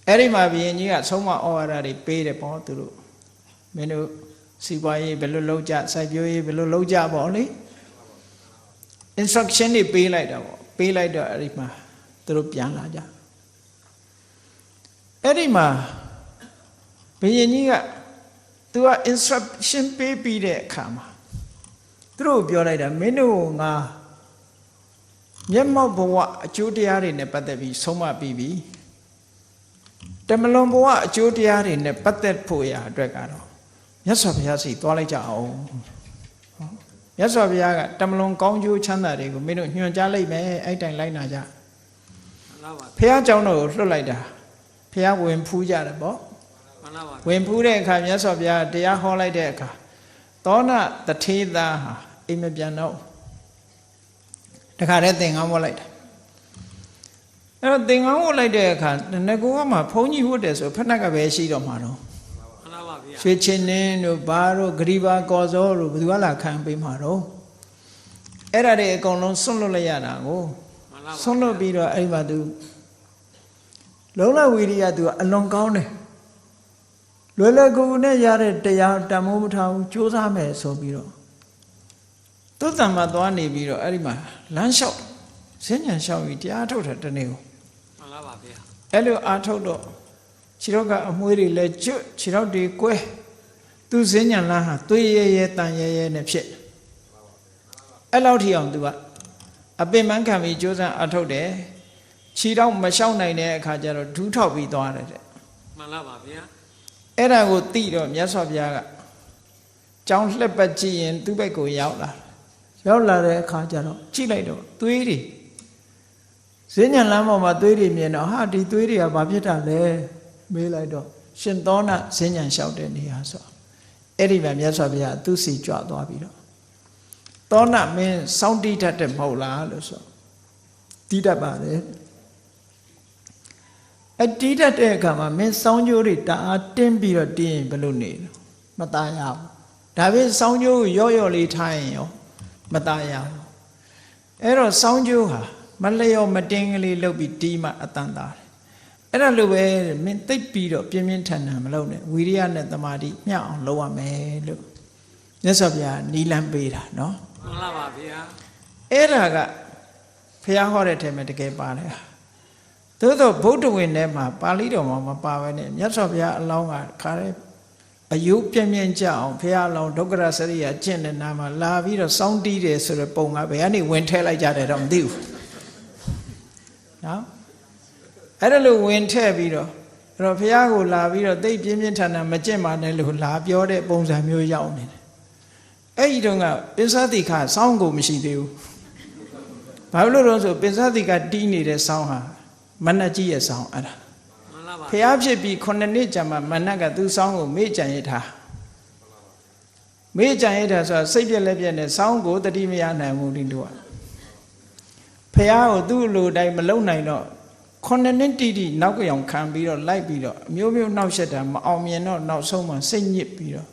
အဲ့ဒီမှာဘယင်းကြီးကဆုံးမဩဝါဒတွေပေးတယ်ပေါ့သူတို့မင်းတို့စီပွားရေးဘယ်လိုလုပ်ကြစိုက်ပျိုးရေးဘယ်လိုလုပ်ကြပေါ့လေinstruction တွေပေးလိုက်တာပေါ့ပေးလိုက်တော့အဲ့ဒီမှာသူတို့ပြန်လာကြအဲ့ဒီမှာဘုရင်ကြီးကသူက instruction ပေးပြီးတဲ့အခါမှာသူတို့ပြောလိုက်တာမင်းတို့ငါမျက်မှောက်ဘဝအကျိုးတရားတွေနဲ့ပတ်သက်ပြီးဆုံးမပြီးပြီတမလွန်ဘဝအကျိုးတရားတွေနဲ့ပတ်သက်ဖို့ရာအတွက်ကတော့မြတ်စွာဘုရားစီသွားလိုက်ကြအောင်မြတ်စွာဘုရားကတမလွန်ကောင်းကျိုးချမ်းသာတွေကိုမင်းတို့ညွှန်ကြားလိုက်မယ်အဲ့တိုင်လိုက်နာကြဘုရားကျောင်းတော်ကိုလွှတ်လိုက်တာဘုရားဝင်ဖူးကြတယ်ပေါ့ဝင်ဖူးတဲ့အခါမြတ်စွာဘုရားတရားဟောလိုက်တဲ့အခါသောဏတထေသားဟာအိမ်မပြန်တော့တခါတည်းသင်္ကန်းဝတ်လိုက်တာအဲ့တော့သင်္ကန်းဝတ်လိုက်တဲ့အခါငကိုကမှဘုန်းကြီးဝတ်တယ်ဆိုဖက်နှက်ကပဲရှိတော့မှာတော့ရွှေချင်းနှင်းတို့ဘာတို့ဂရီဘာကော်စောတို့ဘယ်သူကလာခံပေးမှာတော့အဲ့ဒါတွေအကုန်လုံးဆွန့်လွတ်လိုက်ရတာကိုဆွန့်လွတ်ပြီးတော့အဲ့ဒီမှာသူလုံးလဝီရိယသူကအလွန်ကောင်းတယ်လွယ်လွယ်ကူကူနဲ့ရတဲ့တရားတန်မိုးမထားဘူးကြိုးစားမယ်ဆိုပြီးတော့သူ့တံမှာသွားနေပြီးတော့အဲ့ဒီမှာလမ်းလျှောက်ဈဉ္ဉံလျှောက်ပြီးတရားထုတ်တယ်တနေ့ကိုမှန်လားပါဗျာအဲ့လိုအားထုတ်တော့ခြေတော့ကအမွှေးတွေလည်းကျွတ်ခြေတော့တွေကွဲသူဈဉ္ဉံလမ်းဟာသွေးရဲရဲတန်ရဲရဲနဲ့ဖြစ်အဲ့လောက်ထိအောင်သူက အပင်မခံပြီးကြိုးစားအထုတ်တယ်ခြေတော့မလျှောက်နိုင်တဲ့အခါကျတော့ဒူးထောက်ပြီးသွားတယ်တဲ့ မှန်လားပါဗျာ အဲ့ဒါကိုသိတော့မြတ်စွာဘုရားကကြောင်းလှက်ပတ်ကြည့်ရင်သူ့ဘက်ကိုရောက်လာတဲ့အခါကျတော့ကြည့်လိုက်တော့သွေးတွေဈဉ္ညာလမ်းပေါ်မှာသွေးတွေမြင်တော့ဟာဒီသွေးတွေကဘာဖြစ်တာလဲမေးလိုက်တော့ရှင်သောဏဈဉ္ညာလျှောက်တဲ့နေရာဆိုအဲ့ဒီမှာမြတ်စွာဘုရားသူ့စီကြွသွားပြီးတော့သောဏမင်းစောင့်တိတတ်တယ်မဟုတ်လားလို့ဆိုတိတတ်ပါတယ်အတိတတ်တဲ့အခါမှာမင်းစောင်းကြိုးတွေတအားတင်းပြီးတော့တင်းရင်ဘယ်လိုနေလဲမသားရဘူးဒါပေမဲ့စောင်းကြိုးကိုရော့လေးထားရင်ရောမသားရဘူးအဲ့တော့စောင်းကြိုးဟာမလျော်မတင်းကလေးလုပ်ပြီးတီးမှအတန်သားတယ်အဲ့ဒါလိုပဲမင်းသိပ်ပြီးတော့ပြင်းပြင်းထန်ထန်မလုပ်နဲ့ဝီရိယနဲ့တမာတိမျှအောင်လုပ်ရမယ်လို့မြတ်စွာဘုရားနီလန်းပေးတာနော်မှန်လားပါဗျာအဲ့ဒါကဘုရားဟောတဲ့ထဲမှာတကယ်ပါတယ်သို့တော့ဗုဒ္ဓဝင်ထဲမှာပါဠိတော်မှာမပါဘဲနဲ့မြတ်စွာဘုရားအလောင်းကခါတဲ့အယုပြင်းပြင်းကြအောင်ဘုရားအလောင်းဒုက္ခရစရိယာကျင့်တဲ့နာမှာလာပြီးတော့စောင်းတီးတယ်ဆိုတဲ့ပုံကဘယ်ကနေဝင်ထဲလိုက်ကြတယ်တော့မသိဘူးနော်အဲ့ဒါလို့ဝင်ထဲပြီးတော့အဲ့တော့ဘုရားကိုလာပြီးတော့သိပြင်းပြင်းထန်ထန်မကျင့်ပါနဲ့လို့လာပြောတဲ့ပုံစံမျိုးရောက်နေတယ်အဲ့ဒီတော့ကပိဿတိခစောင်းကိုမရှိသေးဘူးဘာလို့လဲဆိုပိဿတိခတီးနေတဲ့စောင်းဟာမနတ်ကြီးရဲ့စောင်းအဲ့ဒါမှန်လားပါဘုရားဖြစ်ပြီး9နှစ်ကြာမှမနတ်ကသူ့စောင်းကိုမေ့ကြံရထားမေ့ကြံရထားဆိုတာစိတ်ပြက်လက်ပြက်နဲ့စောင်းကိုတတိမရနိုင်ဘူးဒီတို့ကဘုရားကိုသူ့လိုတိုင်းမလုံနိုင်တော့9နှစ်တိနောက်ကြောင်ခံပြီးတော့လိုက်ပြီးတော့အမျိုးမျိုးနှောက်ရက်တာမအောင်မြင်တော့နောက်ဆုံးမှစိတ်ညစ်ပြီးတော့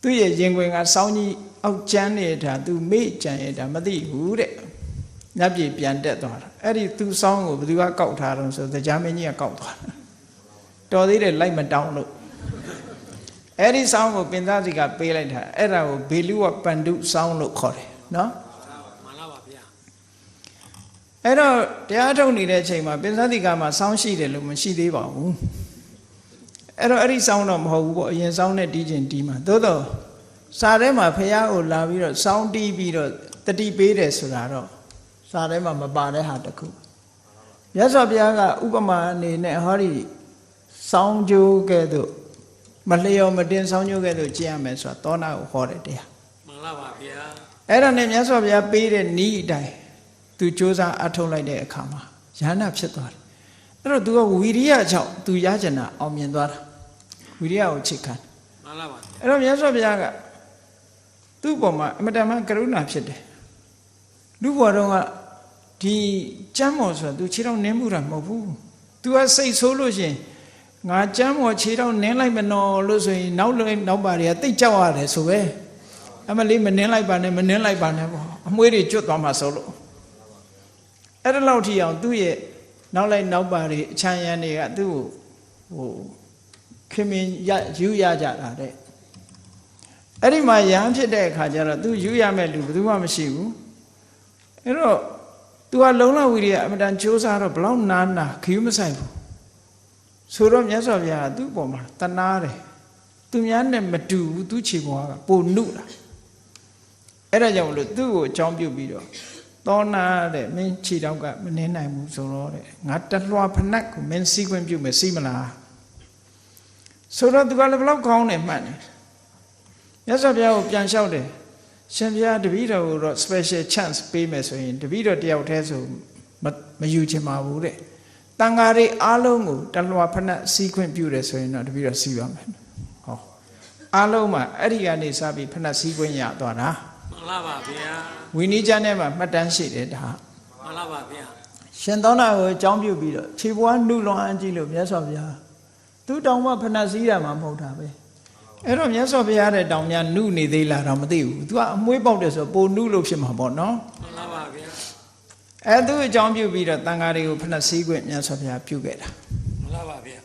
သူ့ရဲ့ရင်ခွင်ကစောင်းကြီးအောက်ကျမ်းနေတာသူမေ့ကြံရတာမသိဘူးတဲ့ညပ်ပြေပြန်တက်သွားတာအဲ့ဒီသူ့စောင်းကိုဘယ်သူကကောက်ထားတော့ဆိုတရားမင်းကြီးကကောက်သွားတာတော်သေးတယ်လိုက်မတောင်းလို့အဲ့ဒီစောင်းကိုပင်သားစီကပေးလိုက်တာအဲ့ဒါကိုဘေလူဝပန္တုစောင်းလို့ခေါ်တယ်နော်မှန်လားပါဗျာအဲ့တော့တရားထုတ်နေတဲ့အချိန်မှာပင်သားစီကမှစောင်းရှိတယ်လို့မရှိသေးပါဘူးအဲ့တော့အဲ့ဒီစောင်းတော့မဟုတ်ဘူးပေါ့အရင်စောင်းနဲ့တီးခြင်းတီးမှာသို့တော့စာထဲမှာဖះကိုလာပြီးတော့စောင်းတီးပြီးတော့တတိပေးတယ်ဆိုတာတော့စာထဲမှာမပါတဲ့ဟာတခုမြတ်စွာဘုရားကဥပမာအနေနဲ့ဟောဒီစောင်းကြိုးကဲ့သို့မလျော်မတင်စောင်းကြိုးကဲ့သို့ကျင့်ရမယ်ဆိုတာသောနာကိုဟောတယ်တရားမှန်လားပါဗျာအဲ့ဒါနဲ့မြတ်စွာဘုရားပေးတဲ့နည်းအတိုင်းသူစ조사အထုတ်လိုက်တဲ့အခါမှာယန္နာဖြစ်သွားတယ်အဲ့တော့သူကဝီရိယကြောင့်သူရကျင်တာအောင်မြင်သွားတာဝီရိယကိုချစ်ခံမှန်လားပါအဲ့တော့မြတ်စွာဘုရားကသူ့ပေါ်မှာအမတန်မှကရုဏာဖြစ်တယ်လူဘဝတော့ကဒီကျမ်းမော်ဆိုတာ तू ခြေထောက်နင်းမှုတာမဟုတ်ဘူး तू ကစိတ်ဆိုးလို့ရှင်ငါကျမ်းမော်ခြေထောက်နင်းလိုက်မနော်လို့ဆိုရင်နောက်ပါတွေကတိတ်ကြောက်ရတယ်ဆိုပဲအမလေးမနင်းလိုက်ပါနဲ့မနင်းလိုက်ပါနဲ့ပေါ့အမွှေးတွေကျွတ်သွားမှာဆိုလို့အဲ့ဒါလောက်ထိအောင်သူ့ရဲ့နောက်ပါတွေအချမ်းရံတွေကသူ့ကိုဟိုခင်မင်ယူရကြတာတဲ့အဲ့ဒီမှာရဟန်းဖြစ်တဲ့အခါကျတော့ तू ယူရမဲ့လူဘယ်သူမှမရှိဘူးအဲ့တော့ तू ကလုံလဝီရိယအမတန်ကြိုးစားတော့ဘလောက်နာခီးမဆိုင်ဘူးဆိုတော့မြတ်စွာဘုရားကသူ့ပေါ်မှာတနာတယ်သူများနဲ့မတူဘူးသူ့ခြေပေါ်ကပိုနုတာအဲ့ဒါကြောင့်မလို့သူ့ကိုအကြောင်းပြုပြီးတော့သောနာတဲ့မင်းခြေတောက်ကမနှင်းနိုင်ဘူးဆိုတော့တဲ့ငါတလွှာဖနက်ကိုမင်းစီးခွင့်ပြုမယ်စီးမလားဆိုတော့ तू ကလည်းဘလောက်ကောင်းတယ်မှတ်တယ်မြတ်စွာဘုရားကိုပြန်လျှောက်တယ်ရှင်ဘုရားတပည့်တော်ကိုတော့ special chance ပေးမယ်ဆိုရင်တပည့်တော်တယောက်တည်းဆိုမယူချင်ပါဘူးတဲ့တန်ဃာတွေအားလုံးကိုတလွှာဖနက်စီးခွင့်ပြုတယ်ဆိုရင်တော့တပည့်တော်စီးပါမယ်ဟောအားလုံးမှာအဲ့ဒီကနေစပြီးဖနက်စီးခွင့်ရသွားတာမှန်လားပါဗျာဝိနည်းကျမ်းထဲမှာမှတ်တမ်းရှိတယ်ဒါမှန်လားပါဗျာရှင်သောနာကိုအကြောင်းပြုပြီးတော့ခြေပွားနှုလွန်အကြည့်လို့မြတ်စွာဘုရားသူတောင်မှဖနက်စီးတာမှမဟုတ်တာပဲအဲ့တော့မြတ်စွာဘုရားတဲ့တောင်များနှုနေသေးလားတော့မသိဘူး तू ကအမွှေးပေါက်တယ်ဆိုပိုနှုလို့ဖြစ်မှာပေါ့နော်မှန်လားပါဗျာအဲ့သူအကြောင်းပြုပြီးတော့တန်ဃာတွေကိုဖနက်စီးခွင့်မြတ်စွာဘုရားပြုခဲ့တာမှန်လားပါဗျာ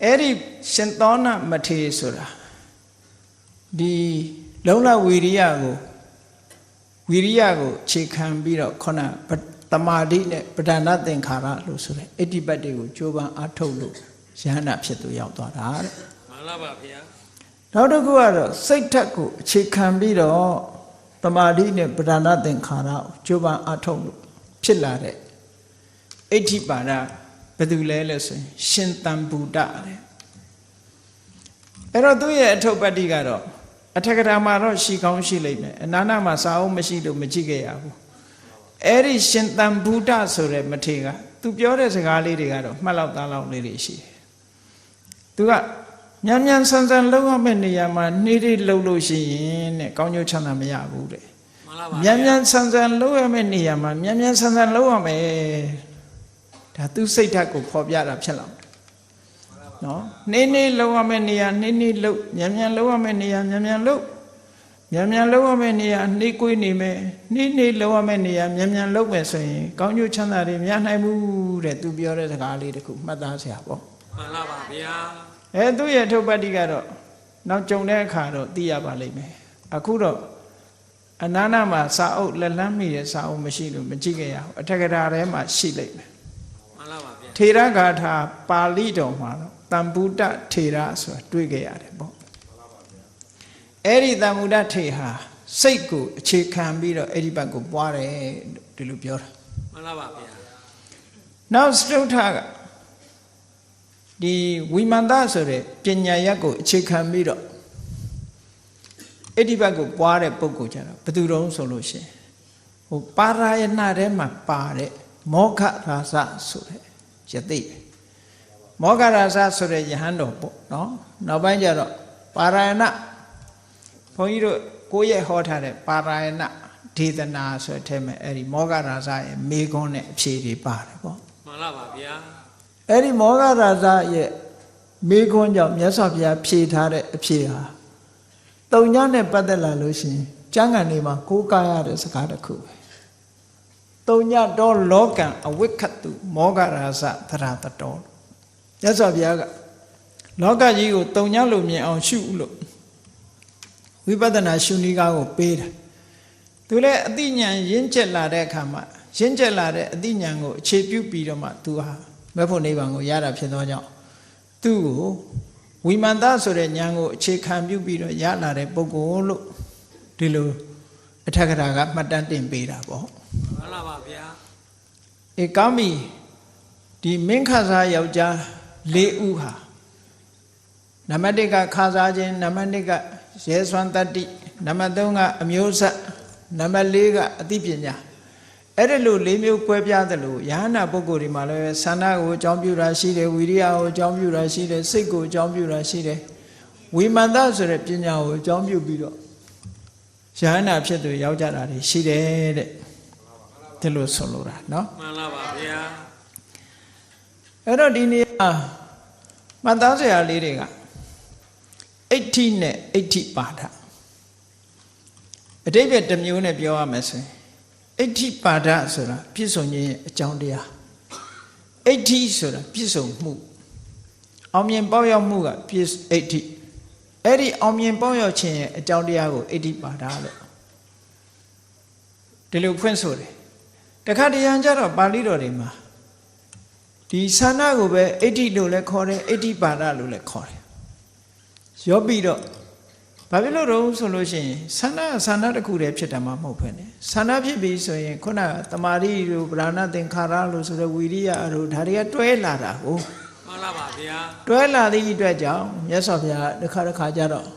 အဲ့ဒီရှင်သောနာမထေရဆိုတာဒီလုံလဝီရိယကိုခြေခံပြီးတော့ခုနတမာတိနဲ့ပဋ္ဌာန်းသင်္ခါရလို့ဆိုတဲ့အဋ္ဌိပတ်တွေကိုကြိုးပမ်းအားထုတ်လို့ယဟန္တာဖြစ်သူရောက်သွားတာတဲ့မှန်လားပါဗျာနောက်တစ်ခုကတော့စိတ်ဓာတ်ကိုအခြေခံပြီးတော့ပ တမာတိနဲ့ပဓာနာသင်္ခါရကိုကျိုးပန်းအထုတ်လို့ဖြစ်လာတဲ့အဋ္ဌိပါဒဘယ်သူလဲလို့ဆိုရင်ရှင်သံဗုဒ္ဓတဲ့အဲ့တော့သူ့ရဲ့အထုပ္ပတ္တိကတော့အထက်ကထာမှာတော့ရှိကောင်းရှိလိမ့်မယ်အနာနာမှာစာအုပ်မရှိလို့မကြည့်ခဲ့ရဘူးအဲ့ဒီရှင်သံဗုဒ္ဓဆိုတဲ့မထေရကသူပြောတဲ့စကားလေးတွေကတော့မှတ်လောက်သားလောက်လေးတွေရှိတယ်သူကမြန်မြန်ဆန်ဆန်လုံးဝမဲ့နေရာမှာနှီးနှီးလှုပ်လို့ရှိရင်တဲ့ကောင်းကျိုးချမ်းသာမရဘူးတဲ့မှန်လားပါမြန်မြန်ဆန်ဆန်လုံးဝမဲ့နေရာမှာမြန်မြန်ဆန်ဆန်လုံးဝမယ်ဒါသူစိတ်ဓာတ်ကိုဖော်ပြတာဖြစ်လာတယ်နော်နှီးနှီးလုံးဝမဲ့နေရာနှီးနှီးလှုပ်မြန်မြန်လုံးဝမဲ့နေရာမြန်မြန်လှုပ်မြန်မြန်လုံးဝမဲ့နေရာနှီးကွေးနေမယ်နှီးနှီးလုံးဝမဲ့နေရာမြန်မြန်လှုပ်မယ်ဆိုရင်ကောင်းကျိုးချမ်းသာတွေမရနိုင်ဘူးတဲ့သူပြောတဲ့စကားလေးတခုမှတ်သားစရာပေါ့မှန်လားပါဗျာသူ့ရဲ့ထုပ္ပတ္တိကတော့နောက်ကြုံတဲ့အခါတော့သိရပါလိမ့်မယ်အခုတော့အနာနာမှာစာအုပ်လက်လန်းမိတဲ့စာအုပ်မရှိလို့မကြည့်ခဲ့ရဘူးအထက်ကထာထဲမှာရှိလိမ့်မယ်မှန်လားပါဗျာထေရဂါထာပါဠိတော်မှာတော့တံဗုဒ္ဓထေရဆိုတာတွေ့ခဲ့ရတယ်ပေါ့အဲ့ဒီတံဗုဒ္ဓထေဟာစိတ်ကိုအခြေခံပြီးတော့အဲ့ဒီဘက်ကိုပွားတယ်ဒီလိုပြောတာမှန်လားပါဗျာနောက်စတုထကဒီဝိမန္တဆိုတဲ့ပညာရက်ကိုအခြေခံပြီးတော့အဲ့ဒီဘက်ကိုပွားတဲ့ပုဂ္ဂိုလ်ကြတော့ဘယ်သူတုံးဆိုလို့ရှိရင်ဟိုပါရာယနာထဲမှာပါတဲ့မောခရာဇဆိုတဲ့ယသိမောခရာဇဆိုတဲ့ယဟန်တော်ပေါ့နော်နောက်ပိုင်းကျတော့ပါရာယနာဘုန်းကြီးတို့ကိုယ့်ရဲ့ဟောထားတဲ့ပါရာယနာဒေသနာဆိုတဲ့ထဲမှာအဲ့ဒီမောခရာဇရဲ့မေခွန်းနဲ့အဖြေတွေပါတယ်ပေါ့မှန်လားပါဗျာအဲ့ဒီမောဂရာဇရဲ့မေခွန်းကြောင့်မြတ်စွာဘုရားဖြေထားတဲ့အဖြေဟာတုံညနဲ့ပတ်သက်လာလို့ရှိရင်ကျမ်းဂန်တွေမှာကိုးကားရတဲ့စကားတစ်ခုပဲတုံညတော်လောကံအဝိခတုမောဂရာဇသရတတော်မြတ်စွာဘုရားကလောကကြီးကိုတုံညလို့မြင်အောင်ရှုလို့ဝိပဿနာရှုနည်းကားကိုပေးတယ်သူလည်းအသိဉာဏ်ရင့်ကျက်လာတဲ့အခါမှာရင့်ကျက်လာတဲ့အသိဉာဏ်ကိုအခြေပြုပြီးတော့မှသူဟာမဲ့ဖို့နိဗ္ဗာန်ကိုရတာဖြစ်သောကြောင့်သူ့ကိုဝိမန္တဆိုတဲ့ဉာဏ်ကိုအခြေခံပြုပြီးတော့ရလာတဲ့ပုဂ္ဂိုလ်လို့ဒီလိုအထက်ကထာကမှတ်တမ်းတင်ပေးတာပေါ့မှန်လားပါဗျာကောင်းပြီဒီမင်းခစားယောက်ျား၄ဦးဟာနံပါတ်1ကခစားခြင်းနံပါတ်2ကရဲစွမ်းတတ္တိနံပါတ်3ကအမျိုးဆက်နံပါတ်4ကအသိပညာအဲ့ဒီလို၄မျိုးကွဲပြားသလိုယဟနာပုဂ္ဂိုလ်တွေမှာလည်းဆန္ဒကိုအကြောင်းပြုတာရှိတယ်ဝိရိယကိုအကြောင်းပြုတာရှိတယ်စိတ်ကိုအကြောင်းပြုတာရှိတယ်ဝိမာန်တဆိုတဲ့ပညာကိုအကြောင်းပြုပြီးတော့ယဟနာဖြစ်သူရောက်ကြတာတွေရှိတယ်တဲ့ဒီလိုဆိုလိုတာနော်မှန်လားပါဗျာအဲ့တော့ဒီနေရာမှတ်သားစရာလေးတွေကအဋ္ဌိနဲ့အဋ္ဌိပါဒအတိပ္ပယ်တစ်မျိုးနဲ့ပြောရမယ်ဆိုရင်အဋ္ဌိပါဒဆိုတာပြည့်စုံခြင်းအကြောင်းတရားအဋ္ဌိဆိုတာပြည့်စုံမှုအောင်မြင်ပေါက်ရောက်မှုကပြည့်အဋ္ဌိအဲ့ဒီအောင်မြင်ပေါက်ရောက်ခြင်းရဲ့အကြောင်းတရားကိုအဋ္ဌိပါဒလို့ဒီလိုဖွင့်ဆိုတယ်တခါတရံကျတော့ပါဠိတော်တွေမှာဒီဆန္ဒကိုပဲအဋ္ဌိလို့လည်းခေါ်တယ်အဋ္ဌိပါဒလို့လည်းခေါ်တယ်ရောပြီးတော့ဘာဖြစ်လို့တော့ဆိုလို့ရှိရင်ဆန္ဒတစ်ခုတည်းဖြစ်တာမှမဟုတ်ဘဲနဲ့ဆန္ဒဖြစ်ပြီဆိုရင်ခုနကတမာရီတို့ဗราဏသင်္ခါရလို့ဆိုတဲ့ဝိရိယတို့ဒါတွေကတွဲလာတာကိုမှန်လားပါဗျာတွဲလာသည့်အတွက်ကြောင့်မြတ်စွာဘုရားတစ်ခါကြတော့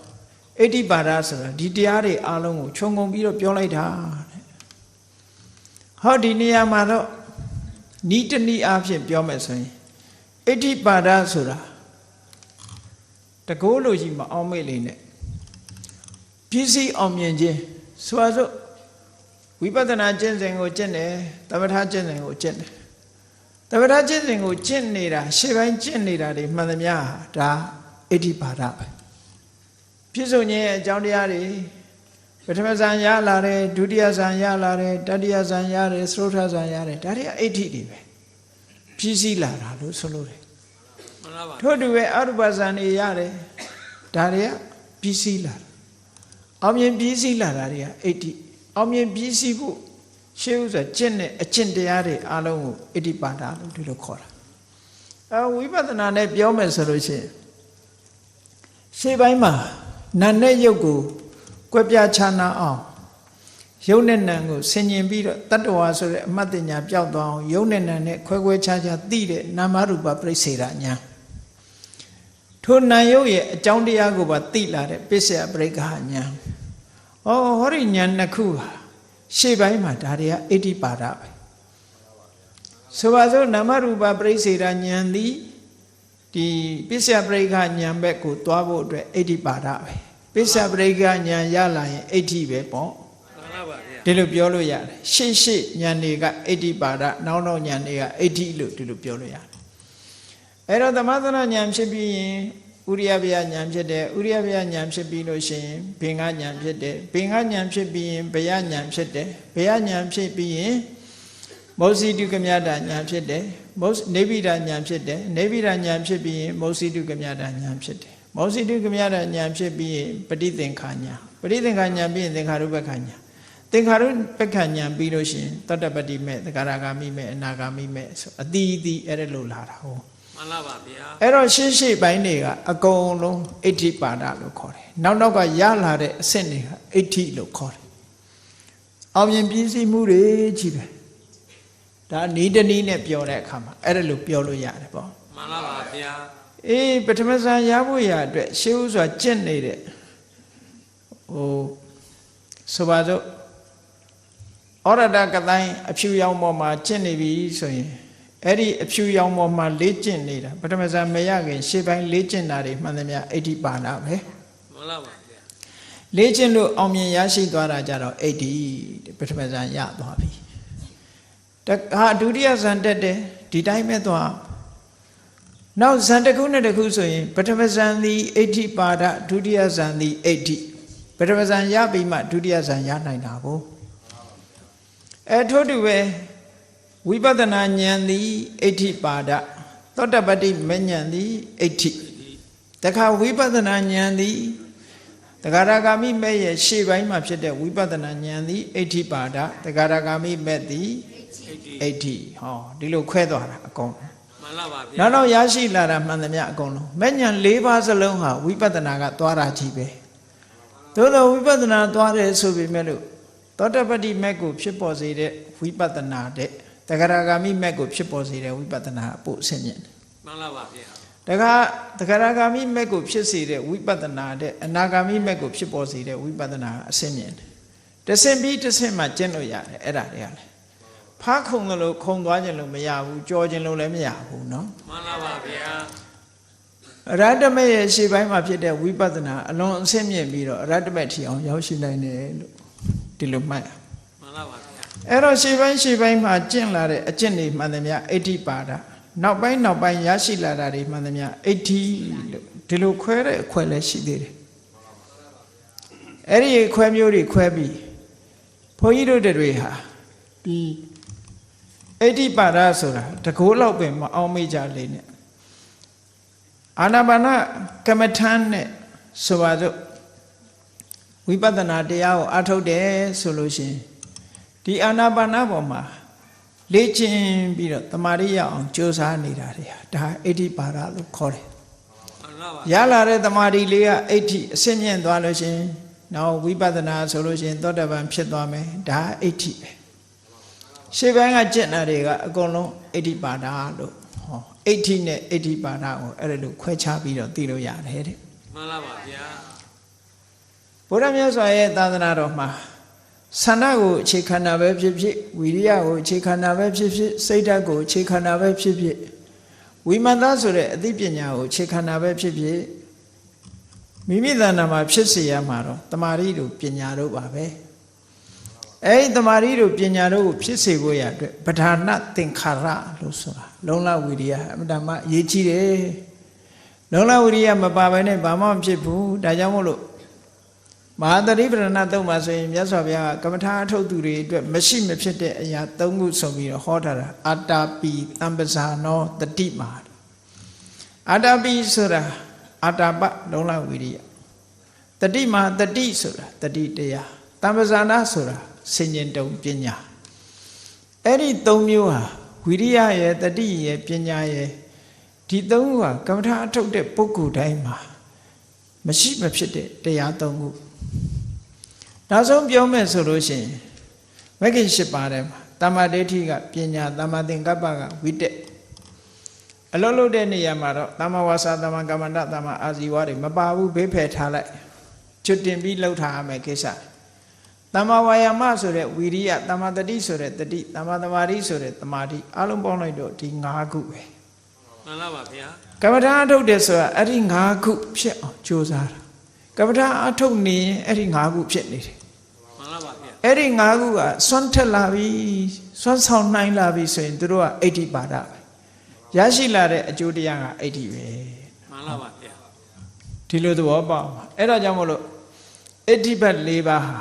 အဋ္ဌိပါဒဆိုတာဒီတရားတွေအလုံးကိုခြုံငုံပြီးတော့ပြောလိုက်တာတဲ့ဟောဒီနေရာမှာတော့ဤတနည်းအားဖြင့်ပြောမယ်ဆိုရင်အဋ္ဌိပါဒဆိုတာတကိုးလို့ရှိမှအောင်မေ့လေးနဲ့ပြည့်စည်အောင်မြင်ခြင်းဆိုပါစို့ဝိပဿနာကျင့်စဉ်ကိုကျင့်တယ်သမထကျင့်စဉ်ကိုကျင့်တယ်သမထကျင့်စဉ်ကိုကျင့်နေတာရှေ့ပိုင်းကျင့်နေတာတွေမှန်သမျှဒါအဋ္ဌိပါဒပဲပြည့်စုံခြင်းရဲ့အကြောင်းတရားတွေပထမဇန်ရလာတယ်ဒုတိယဇန်ရလာတယ်တတိယဇန်ရတယ်သရုတ်ထဇန်ရတယ်ဒါတွေကအဋ္ဌိတွေပဲပြည့်စည်လာတာလို့ဆိုလို့တယ်ထို့တူပဲအရူပဇန်တွေရတယ်ဒါတွေကပြည့်စည်လာအောင်မြင်ပြည့်စည်လာတာတွေကအဋ္ဌိအောင်မြင်ပြည့်စည်ဖို့ရှေးဥစွာကျင့်တဲ့အကျင့်တရားတွေအလုံးကိုအဋ္ဌိပါဒလို့ဒီလိုခေါ်တာဝိပဿနာနဲ့ပြောမယ်ဆိုလို့ရှိရင်ရှေးပိုင်းမှာနာနဲ့ရုပ်ကိုကွဲပြားခြားနာအောင် ယုံနဲ့နံကိုဆင်ញင်ပြီးတော့တတ္တဝါဆိုတဲ့အမှတ်တညာပျောက်သွားအောင်ယုံနဲ့နံနဲ့ခွဲခွဲခြားခြားသိတဲ့နာမရူပပရိစ္ဆေဒဉာဏ်ထိုနာယုတ်ရဲ့အကြောင်းတရားကိုပါသိလာတဲ့ပစ္စယပရိက္ခဉာဏ်ဟောဒီဉာဏ်နှစ်ခုဟာရှေ့ပိုင်းမှာဒါတွေကအဋ္ဌိပါဒပဲဆိုပါစို့နာမရူပပရိစ္ဆေဒဉာဏ်သည်ဒီပစ္စယပရိက္ခဉာဏ်ဘက်ကိုသွားဖို့အတွက်အဋ္ဌိပါဒပဲပစ္စယပရိက္ခဉာဏ်ရလာရင်အဋ္ဌိပဲပေါ့ဒီလိုပြောလို့ရတယ်ရှေ့ဉာဏ်တွေကအဋ္ဌိပါဒနောက်ဉာဏ်တွေကအဋ္ဌိလို့ဒီလိုပြောလို့ရတယ်အဲ့တော့သမထဉာဏ်ဖြစ်ပြီးရင်ဥရိယဗျာဉာဏ်ဖြစ်တယ်ဥရိယဗျာဉာဏ်ဖြစ်ပြီးလို့ရှိရင်ဘင်္ဂဉာဏ်ဖြစ်တယ်ဘင်္ဂဉာဏ်ဖြစ်ပြီးရင်ဘယဉာဏ်ဖြစ်တယ်ဘယဉာဏ်ဖြစ်ပြီးရင်မောစီတုကမြတဉာဏ်ဖြစ်တယ်နေဗိဒဉာဏ်ဖြစ်တယ်နေဗိဒဉာဏ်ဖြစ်ပြီးရင်မောစီတုကမြတဉာဏ်ဖြစ်တယ်မောစီတုကမြတဉာဏ်ဖြစ်ပြီးရင်ပဋိသင်္ခာဉာဏ်ပဋိသင်္ခာဉာဏ်ပြီးရင်သင်္ခါရုပ္ပခာဉာဏ်သင်္ခါရုပ္ပခာဉာဏ်ပြီးလို့ရှိရင်တတ္တပတ္တိမဲ့သဂရဂါမိမဲ့အနာဂါမိမဲ့ဆိုအတိအသီးအဲ့ဒါလို့လာတာဟုတ်မှန်လားပါဗျာအဲ့တော့ရှေ့ပိုင်းတွေကအကုန်လုံးအဋ္ဌိပါဒလို့ခေါ်တယ်နောက်ကရလာတဲ့အဆင့်တွေကအဋ္ဌိလို့ခေါ်တယ်အောင်မြင်ပြည့်စုံမှုတွေကြီးပဲဒါနီးတနည်းနဲ့ပြောတဲ့အခါမှာအဲ့ဒါလို့ပြောလို့ရတယ်ပေါ့မှန်လားပါဗျာပထမဇန်ရဖို့ရအတွက်ရှေးဥစွာကျင့်နေတဲ့ဆိုပါစို့ဩရဒကတိုင်းအဖြူရောင်ပေါ်မှာကျင့်နေပြီဆိုရင်အဲ့ဒီအဖြူရောင်ပေါ်မှာလေ့ကျင့်နေတာပထမဇန်မရခင်ရှေ့ပိုင်းလေ့ကျင့်တာတွေမှန်သမျှအဋ္ဌိပါဏပဲမှန်လားပါဗျာလေ့ကျင့်လို့အောင်မြင်ရရှိသွားတာကြတော့အဋ္ဌိပထမဇန်ရသွားပြီဒုတိယဇန်တက်တယ်ဒီတိုင်းပဲသွားနောက်ဇန်တစ်ခုနဲ့တစ်ခုဆိုရင်ပထမဇန်သည်အဋ္ဌိပါဒဒုတိယဇန်သည်အဋ္ဌိပထမဇန်ရပြီးမှဒုတိယဇန်ရနိုင်တာကိုထို့တူပဲဝိပဿနာဉာဏ်သည်အဋ္ဌိပါဒသောတပတ္တိမဉဏ်သည်အဋ္ဌိတခါဝိပဿနာဉာဏ်သည်တဂရဂါမိမဲ့ရဲ့ရှေ့ပိုင်းမှာဖြစ်တဲ့ဝိပဿနာဉာဏ်သည်အဋ္ဌိပါဒတဂရဂါမိမဲ့သည်အဋ္ဌိဟောဒီလိုခွဲသွားတာအကုန်မှန်လားပါဗျာနောက်ရရှိလာတာမှန်သမျှအကုန်လုံးမဲ့ဉဏ်၄ပါးစလုံးဟာဝိပဿနာကသွားတာကြီးပဲသို့သောဝိပဿနာသွားတယ်ဆိုပေမဲ့လို့သောတပတ္တိမဲ့ကိုဖြစ်ပေါ်စေတဲ့ဝိပဿနာတဲ့တဂရဂါမိမဲ့ကိုဖြစ်ပေါ်စေတဲ့ဝိပဿနာအဖို့ဆင်ញင်မှန်လားပါဗျာတဂရဂါမိမဲ့ကိုဖြစ်စေတဲ့ဝိပဿနာတဲ့အနာဂါမိမဲ့ကိုဖြစ်ပေါ်စေတဲ့ဝိပဿနာအဆင့်မြင်တဆင့်ပြီးတဆင့်မှကျင့်လို့ရတယ်အဲ့ဒါတွေကလည်းဖားခုံလို့ခုံသွားခြင်းလို့မရဘူးကြောခြင်းလို့လည်းမရဘူးเนาะမှန်လားပါဗျာရတ္တမေရဲ့ရှေ့ပိုင်းမှာဖြစ်တဲ့ဝိပဿနာအလွန်အဆင့်မြင့်ပြီးတော့ရတ္တမေထီအောင်ရောက်ရှိနိုင်တယ်လို့ဒီလိုမှတ်ရမှန်လားပါဗျာအဲ့တော့ရှေ့ပိုင်းမှာကျင့်လာတဲ့အကျင့်တွေမှန်သမျှအဋ္ဌိပါဒနောက်ပိုင်းရရှိလာတာတွေမှန်သမျှအဋ္ဌိလို့ဒီလိုခွဲတဲ့အခွဲလည်းရှိသေးတယ်အဲ့ဒီခွဲမျိုးတွေခွဲပြီးဘုန်းကြီးတို့တွေဟာဒီအဋ္ဌိပါဒဆိုတာတကိုးလောက်ပဲမအောင်မေ့ကြလေနဲ့အာနာပါနကမ္မထမ်းနဲ့ဆိုပါစို့ဝိပဿနာတရားကိုအထုတ်တယ်ဆိုလို့ရှိရင်ဒီအာနာပါနပေါ်မှာလေ့ကျင့်ပြီးတော့တမာရိရအောင်ကြိုးစားနေတာတွေဟာဒါအဋ္ဌိပါဒလို့ခေါ်တယ်ရလာတဲ့တမာရိလေးကအဋ္ဌိအစင်းမြင့်သွားလို့ရှိရင်နောက်ဝိပဿနာဆိုလို့ရှိရင်သောတပန်ဖြစ်သွားမယ်ဒါအဋ္ဌိပဲရှေ့ပိုင်းကကျင့်တာတွေကအကုန်လုံးအဋ္ဌိပါဒလို့ဟောအဋ္ဌိနဲ့အဋ္ဌိပါဒကိုအဲ့ဒါလို့ခွဲခြားပြီးတော့သိလို့ရတယ်တဲ့မှန်လားပါဗျာဘုရားမြတ်စွာရဲ့သာသနာတော်မှာဆန္ဒကိုအခြေခံတာပဲဖြစ်ဖြစ်ဝီရိယကိုအခြေခံတာပဲဖြစ်ဖြစ်စိတ်ဓာတ်ကိုအခြေခံတာပဲဖြစ်ဖြစ်ဝိမန္တဆိုတဲ့အသိပညာကိုအခြေခံတာပဲဖြစ်ဖြစ်မိမိတဏ္ဍာမှာဖြစ်စေရမှာတော့တမာရီတို့ပညာတို့ပါပဲအဲ့ဒီတမာရီတို့ပညာတို့ကိုဖြစ်စေဖို့ရအတွက်ပဓာနသင်္ခါရလို့ဆိုတာလုံလဝီရိယအမှန်တမ်းအရေးကြီးတယ်လုံလဝီရိယမပါဘဲနဲ့ဘာမှမဖြစ်ဘူးဒါကြောင့်မို့လို့မဟာသတိပဋ္ဌာန်သုံးပါဆိုရင်မြတ်စွာဘုရားကကမ္မထာအထုတ်သူတွေအတွက်မရှိမဖြစ်တဲ့အရာ၃ခုဆိုပြီးတော့ဟောထားတာအာတာပိတံပဇာနောတတိမာအာတာပိဆိုတာအာတာပလုံလဝီရိယတတိမာတတိဆိုတာတတိတရားတံပဇာနာဆိုတာဆင်ញင်တုံပညာအဲ့ဒီ၃မျိုးဟာဝီရိယရဲ့တတိရဲ့ပညာရဲ့ဒီ၃ခုဟာကမ္မထာအထုတ်တဲ့ပုဂ္ဂိုလ်တိုင်းမှာမရှိမဖြစ်တဲ့တရား၃ခုနောက်ဆုံးပြောမယ်ဆိုလို့ရှိရင် မဂ္ဂင်၈ပါးထဲမှာတမ္မာဒိဋ္ဌိကပညာတမ္မာသင်္ကပ္ပကဝိတက်အလုံးလုံးတဲ့နေရာမှာတော့တမ္မာဝါစာတမ္မာကမ္မန္တတမ္မာအာဇီဝတွေမပါဘူးဘေးဖယ်ထားလိုက်ကျွတ်တင်ပြီးလှုပ်ထားရမယ်ကိစ္စတမ္မာဝါယာမဆိုတဲ့ဝီရိယတမ္မာတတိဆိုတဲ့တတိတမ္မာသမာဓိဆိုတဲ့သမာဓိအလုံးပေါင်းလိုက်တော့ဒီ၅ခုပဲမှန်လားပါဗျာကမ္မထာအထုတ်တယ်ဆိုတာအဲ့ဒီ၅ခုဖြစ်အောင်ကြိုးစားတာကမ္မထာအထုတ်နေရင်အဲ့ဒီ၅ခုဖြစ်နေတယ်မှန်လားပါဗျာအဲ့ဒီ၅ခုကစွန့်ထက်လာပြီစွန့်ဆောင်နိုင်လာပြီဆိုရင်သူတို့ကအဋ္ဌိပါဒပဲရရှိလာတဲ့အကျိုးတရားကအဋ္ဌိပဲမှန်လားပါဗျာဒီလိုသဘောပေါက်ပါအဲ့ဒါကြောင့်မို့လို့အဋ္ဌိပတ်၄ပါးဟာ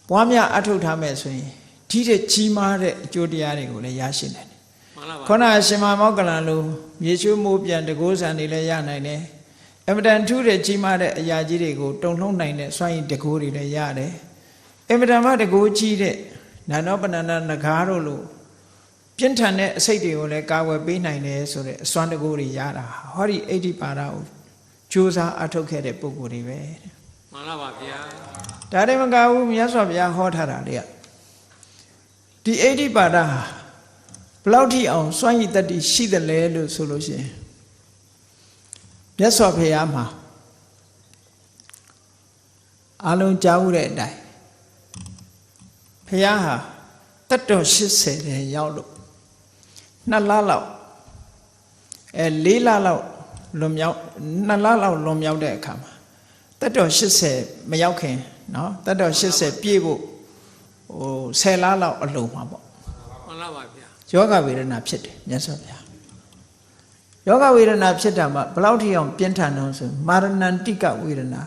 ပွားများအထုတ်ထားမယ်ဆိုရင်ဒီတဲ့ကြီးမားတဲ့အကျိုးတရားတွေကိုလည်းရရှိနိုင်တယ်မှန်လားပါခုနအရှင်မမောက္ကလန်လိုမြေချိုးမိုးပြန်တကိုးဆန်တွေလည်းရနိုင်တယ်အမတန်ထူးတဲ့ကြီးမားတဲ့အရာကြီးတွေကိုတုံလှုံနိုင်တဲ့စွမ်းရည်တကိုးတွေလည်းရတယ်အမတန်မှတကိုးကြီးတဲ့နာနောပနန္ဒနဂါးတို့လိုပြင်းထန်တဲ့အစိတ်တွေကိုလည်းကာကွယ်ပေးနိုင်တယ်ဆိုတဲ့အစွမ်းတကိုးတွေရတာဟောဒီအဋ္ဌိပါဒကိုကြိုးစားအထုတ်ခဲ့တဲ့ပုဂ္ဂိုလ်တွေပဲမှန်လားပါဗျာဒါတွေမကဘူးမြတ်စွာဘုရားဟောထားတာတွေကဒီအဋ္ဌိပါဒဟာဘလောက်ထိအောင်စွမ်းရည်တတ္တိရှိတယ်လဲလို့ဆိုလို့ရှိရင်မြတ်စွာဘုရားမှာအလုံးကြားမှုတဲ့အတိုင်းဘုရားဟာတတ်တော်80တဲ့ရောက်လို့2လလောက်4လလောက်လွန်မြောက်2လလောက်လွန်မြောက်တဲ့အခါမှာတတ်တော်80မရောက်ခင်နော်တတ်တော်80ပြည့်ဖို့10လလောက်အလုံးမှာပေါ့မှန်လားပါဗျာယောဂဝေဒနာဖြစ်တယ်မြတ်စွာဘုရားယောဂဝေဒနာဖြစ်တာမှဘလောက်ထိအောင်ပြင်းထန်တော့ဆိုမာရဏန္တိကဝေဒနာ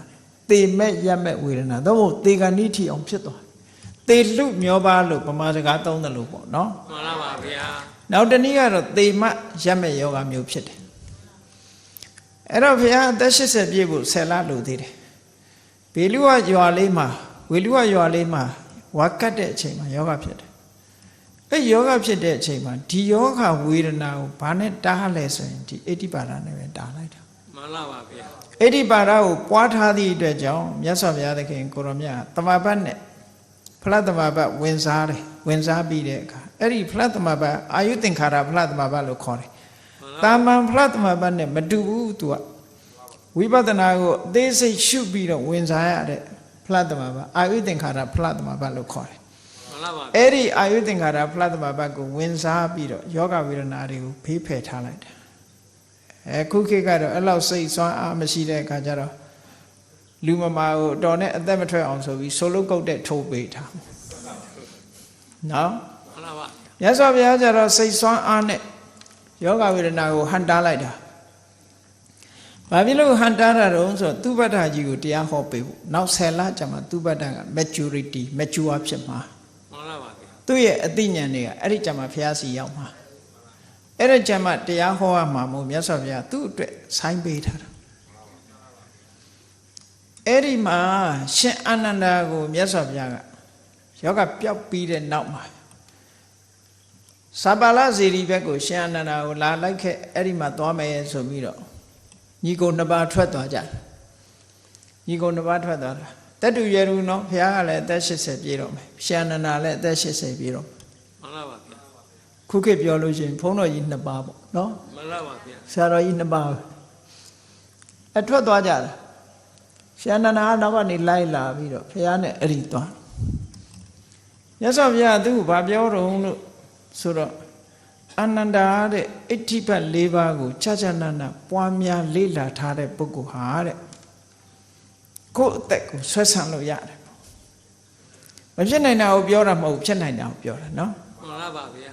သေမဲ့ရမဲ့ဝေဒနာသို့မဟုတ်သေကဏိထိအောင်ဖြစ်သွားသေလူမျောပါလို့ပမာစကားသုံးတယ်လို့ပေါ့နော်မှန်လားပါဗျာနောက်တနည်းကတော့သေမရမဲ့ယောဂမျိုးဖြစ်တယ်အဲ့တော့ဘုရားအသက်80ပြည့်ဖို့10လလိုသေးတယ်ဘေလူဝရွာလေးမှာဝေလူဝရွာလေးမှာဝါကတ်တဲ့အချိန်မှာယောဂဖြစ်တယ်အဲ့ယောဂဖြစ်တဲ့အချိန်မှာဒီယောဂဝေဒနာကိုဘာနဲ့တားလဲဆိုရင်ဒီအဋ္ဌိပါဒနဲ့ပဲတားလိုက်တာမှန်လားပါဗျာအဋ္ဌိပါဒကိုပွားထားသည့်အတွက်ကြောင့်မြတ်စွာဘုရားသခင်ကိုရောမြတ်တမဘတ်နဲ့ဖလားတမဘတ်ဝင်စားတယ်ဝင်စားပြီးတဲ့အခါအဲ့ဒီဖလားတမဘတ်အာယုသင်္ခါရဖလားတမဘတ်လို့ခေါ်တယ်တာမန်ဖလားတမဘတ်နဲ့မတူဘူးသူကဝိပဿနာကိုအသေးစိတ်ရှုပြီးတော့ဝင်စားရတဲ့ဖလားတမဘတ်အာယုသင်္ခါရဖလားတမဘတ်လို့ခေါ်တယ်အဲ့ဒီအာယုသင်္ခါရဖလားတမဘတ်ကိုဝင်စားပြီးတော့ယောဂဝေဒနာတွေကိုဖေးဖယ်ထားလိုက်တယ်ခုခေတ်ကတော့အဲ့လောက်စိတ်ဆွမ်းအားမရှိတဲ့အခါကျတော့လူမမာကိုတော်နဲ့အသက်မထွက်အောင်ဆိုပြီးဆိုလုတ်ကုတ်တဲ့ထိုးပေးထားနော်မှန်ပါပါမြတ်စွာဘုရားကျတော့စိတ်ဆွမ်းအားနဲ့ယောဂဝေဒနာကိုဟန်တားလိုက်တာဘာဖြစ်လို့ဟန်တားတာတုံးဆိုသူပတ္တကြီးကိုတရားဟောပေးဖို့နောက်10လကြာမှသူပတ္တက maturity mature ဖြစ်မှာမှန်ပါပါသူ့ရဲ့အသိဉာဏ်တွေကအဲ့ဒီကြာမှဘုရားစီရောက်မှာအဲ့ဒီကြာမှတရားဟောရမှာမို့မြတ်စွာဘုရားသူ့အတွက်ဆိုင်းပေးထားတာအဲ့ဒီမှာရှင်အာနန္ဒာကိုမြတ်စွာဘုရားကယောဂပျောက်ပြီးတဲ့နောက်မှာသဗ္ဗလဇေရီဘက်ကိုရှင်အာနန္ဒာကိုလာလိုက်ခဲ့အဲ့ဒီမှာသွားမယ်ဆိုပြီးတော့ညီကိုနှစ်ပါးထွက်သွားကြညီကိုနှစ်ပါးထွက်သွားတာတတူရူနော်ဘုရားကလည်းအသက်80ပြည့်တော့မယ်ရှင်အာနန္ဒာလည်းအသက်80ပြည့်တော့မှန်ပါပါဗျာခုခေတ်ပြောလို့ရှိရင်ဘုန်းတော်ကြီးနှစ်ပါးပေါ့နော်မှန်ပါပါဗျာဆရာတော်ကြီးနှစ်ပါးအထွက်သွားကြတာရှင်အာနန္ဒာကနောက်ကနေလိုက်လာပြီးတော့ဘုရားနဲ့အဲ့ဒီသွားမြတ်စွာဘုရားသူ့ကိုဗာပြောတော့လို့ဆိုတော့အာနန္ဒာတဲ့အဋ္ဌိပတ်၄ပါးကိုခြားခြားနာနာပွားများလေ့လာထားတဲ့ပုဂ္ဂိုလ်ဟာတဲ့ကိုယ့်အသက်ကိုဆွဲဆန့်လို့ရတယ်မဖြစ်နိုင်တာကိုပြောတာမဟုတ်ဖြစ်နိုင်တာကိုပြောတာနော်မှန်ပါပါဗျာ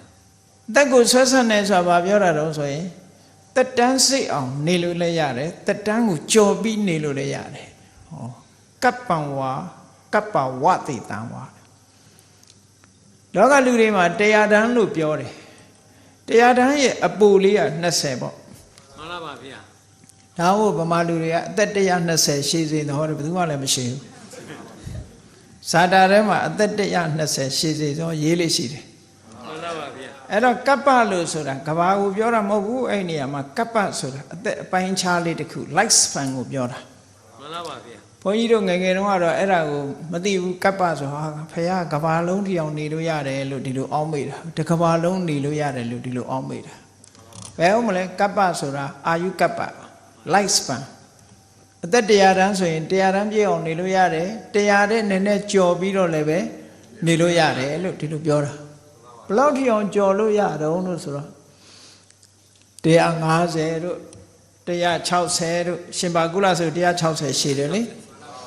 အသက်ကိုဆွဲဆန့်နေဆိုတာဗာပြောတာတော့ဆိုရင်တက်တန်းစိတ်အောင်နေလို့လည်းရတယ်တက်တန်းကိုကြော်ပြီးနေလို့လည်းရတယ်ဟောကပ္ပံဝါကပ္ပဝတိတံဝါလောကလူတွေမှာတရားတန်းလို့ပြောတယ်တရားတန်းရဲ့အပူလေးက20ပေါ့မှန်ပါပါဗျာဒါဟုတ်ဗမာလူတွေကအသက်120ရှိစေတော့ဘယ်သူမှလည်းမရှိဘူးဇာတာထဲမှာအသက်120ရှိစေတော့ရေးလေးရှိတယ်မှန်ပါပါဗျာအဲ့တော့ကပ္ပလို့ဆိုတာကဘာကိုပြောတာမဟုတ်ဘူးအဲ့နေရာမှာကပ္ပဆိုတာအသက်အပိုင်းခြားလေးတစ်ခု life span ကိုပြောတာမှန်ပါပါဗျာ ဘုန်းကြီးတို့ငယ်ငယ်တုန်းကတော့အဲ့ဒါကိုမသိဘူးကပ္ပဆိုဟာဖះကဘာလုံးထီအောင်နေလို့ရတယ်လို့ဒီလိုအောင်းမိတာတကဘာလုံးနေလို့ရတယ်လို့ဒီလိုအောင်းမိတာဘယ်ဟုတ်မလဲကပ္ပဆိုတာအာယုကပ္ပ life span အသက်100တန်းဆိုရင်100တန်းပြည့်အောင်နေလို့ရတယ်100တဲ့နည်းနည်းကြော်ပြီးတော့လည်းပဲနေလို့ရတယ်လို့ဒီလိုပြောတာဘယ်လောက်ထီအောင်ကြော်လို့ရတော့လို့ဆိုတော့150တို့160တို့ရှင်ဘာကုလဆို160ရှိတယ်လေ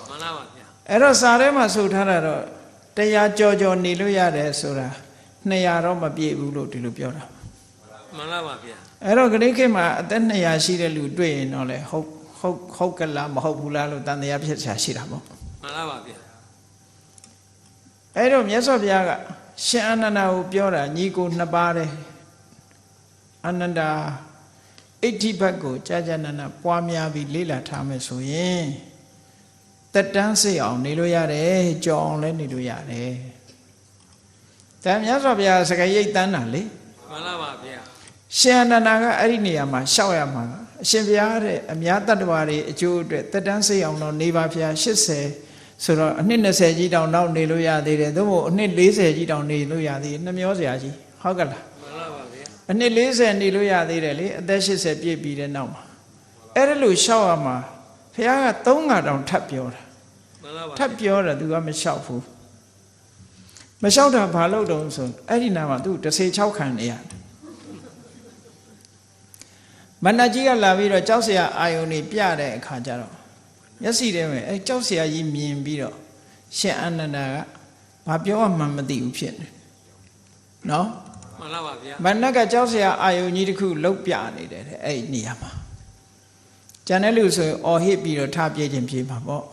မှန်လားပါဗျာ အဲ့တော့စာထဲမှာဆိုထားတာတော့100ကြော်ကြော်နေလို့ရတယ်ဆိုတာ200တော့မပြည့်ဘူးလို့ဒီလိုပြောတာ မှန်လားပါဗျာ အဲ့တော့ခဏခေတ်မှာအသက်200ရှိတဲ့လူတွေ့ရင်တော့လေဟုတ်ကလားမဟုတ်ဘူးလားလို့တန်တရားဖြစ်ရှာရှိတာပေါ့ မှန်လားပါဗျာ အဲ့တော့မြတ်စွာဘုရားကရှင်အာနန္ဒာကိုပြောတာညီကိုနှစ်ပါးတဲ့အာနန္ဒာအဋ္ဌိဘတ်ကိုကြာကြာနာနာပွားများပြီးလေ့လာထားမယ်ဆိုရင်တက်တန်းစိတ်အောင်နေလို့ရတယ်ကြော်အောင်လည်းနေလို့ရတယ်ဒါမြတ်စွာဘုရားစကားရိတ်တန်းတာလေ မှန်လားပါဗျာ ရှင်အာနန္ဒာကအဲ့ဒီနေရာမှာရှောက်ရမှာအရှင်ဘုရားတဲ့အများတတ္တဝါတွေအကျိုးအတွက်တက်တန်းစိတ်အောင်တော့နေပါဘုရား80ဆိုတော့အနှစ်20ကြီးတောင်နောက်နေလို့ရသေးတယ်သို့မဟုတ်အနှစ်40ကြီးတောင်နေလို့ရသေးတယ်နှမျောစရာကြီးဟုတ်ကလား မှန်လားပါဗျာ အနှစ်40နေလို့ရသေးတယ်လေအသက်80ပြည့်ပြီးတဲ့နောက်မှာအဲ့ဒါလို့ရှောက်ရမှာဘုရားက3ခါတောင်ထပ်ပြောတာ မှန်လားပါ ထပ်ပြောတာသူကမလျှောက်ဘူးမလျှောက်တာဘာလို့တုံးဆိုအဲ့ဒီနာမှာသူ16ခံနေရတယ်မန္တကြီးကလာပြီးတော့ကြောက်เสียအာယုန်နေပြတဲ့အခါကျတော့မျက်စိထဲမှာအဲကြောက်เสียကြီးမြင်ပြီးတော့ရှင်အာနန္ဒာကဘာပြောမှမသိဘူးဖြစ်နေနော် မှန်လားပါဗျာ မန္တကကြောက်เสียအာယုန်ကြီးတစ်ခုလှုပ်ပြနေတယ်တဲ့အဲ့ဒီနေရာမှာကျန်တဲ့လူဆိုရင်အော်ဟစ်ပြီးတော့ထပြေးခြင်းပြေးမှာပေါ့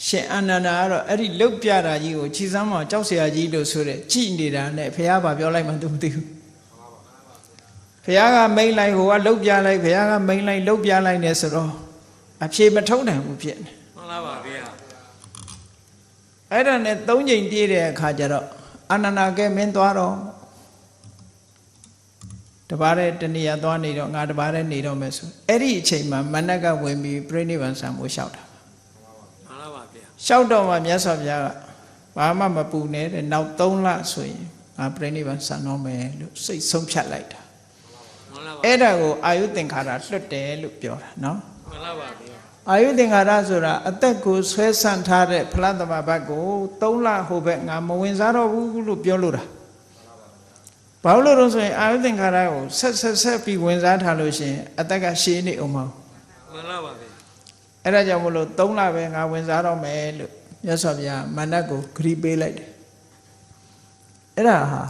ရှင်အာနန္ဒာကတော့အဲ့ဒီလှုပ်ပြတာကြီးကိုခြိစမ်းမှာကြောက်เสียကြီးလို့ဆိုတဲ့ကြည်နေတာနဲ့ဘုရားဘာပြောလိုက်မှသူမသိဘူးဘုရားကမိန်လိုက်ဟိုကလှုပ်ပြလိုက်ဘုရားကမိန်လိုက်လှုပ်ပြလိုက်နေဆိုတော့အဖြေမထုံးနိုင်ဘူးဖြစ်နေ မှန်လားပါဗျာ အဲ့ဒါနဲ့3ချိန်ပြေးတဲ့အခါကျတော့အာနန္ဒာကဲမင်းသွားတော့တပါးတဲ့တဏှာသွားနေတော့ငါတပါးတဲ့နေတော့မယ်ဆိုအဲ့ဒီအချိန်မှာမနက်ကဝင်ပြီးပြိဋိဘံဆံမိုးလျှောက်တာ မှန်လားပါဗျာ လျှောက်တော့မှမြတ်စွာဘုရားကဘာမှမပူနဲ့တဲ့နောက်3လဆိုရင်ငါပြိဋိဘံဆံတော့မယ်လို့စိတ်ဆုံးဖြတ်လိုက်တာ မှန်လားပါ အဲ့ဒါကိုအာယုသင်္ခါရလွတ်တယ်လို့ပြောတာနော် မှန်လားပါဗျာ အာယုသင်္ခါရဆိုတာအသက်ကိုဆွဲဆန့်ထားတဲ့ဖလားသမဘတ်ကို3လဟိုဘက်ငါမဝင်စားတော့ဘူးလို့ပြောလို့တာဘာလို့လဲဆိုရင်အာယုသင်္ခါရကိုဆက်ပြီးဝင်စားထားလို့ရှိရင်အသက်ကရှည်နေအောင်မဟုတ် မှန်လားပါဗျာ အဲ့ဒါကြောင့်မလို့3လပဲငါဝင်စားတော့မယ်လို့မြတ်စွာဘုရားမန္တကိုဂရိပေးလိုက်တယ်အဲ့ဒါဟာ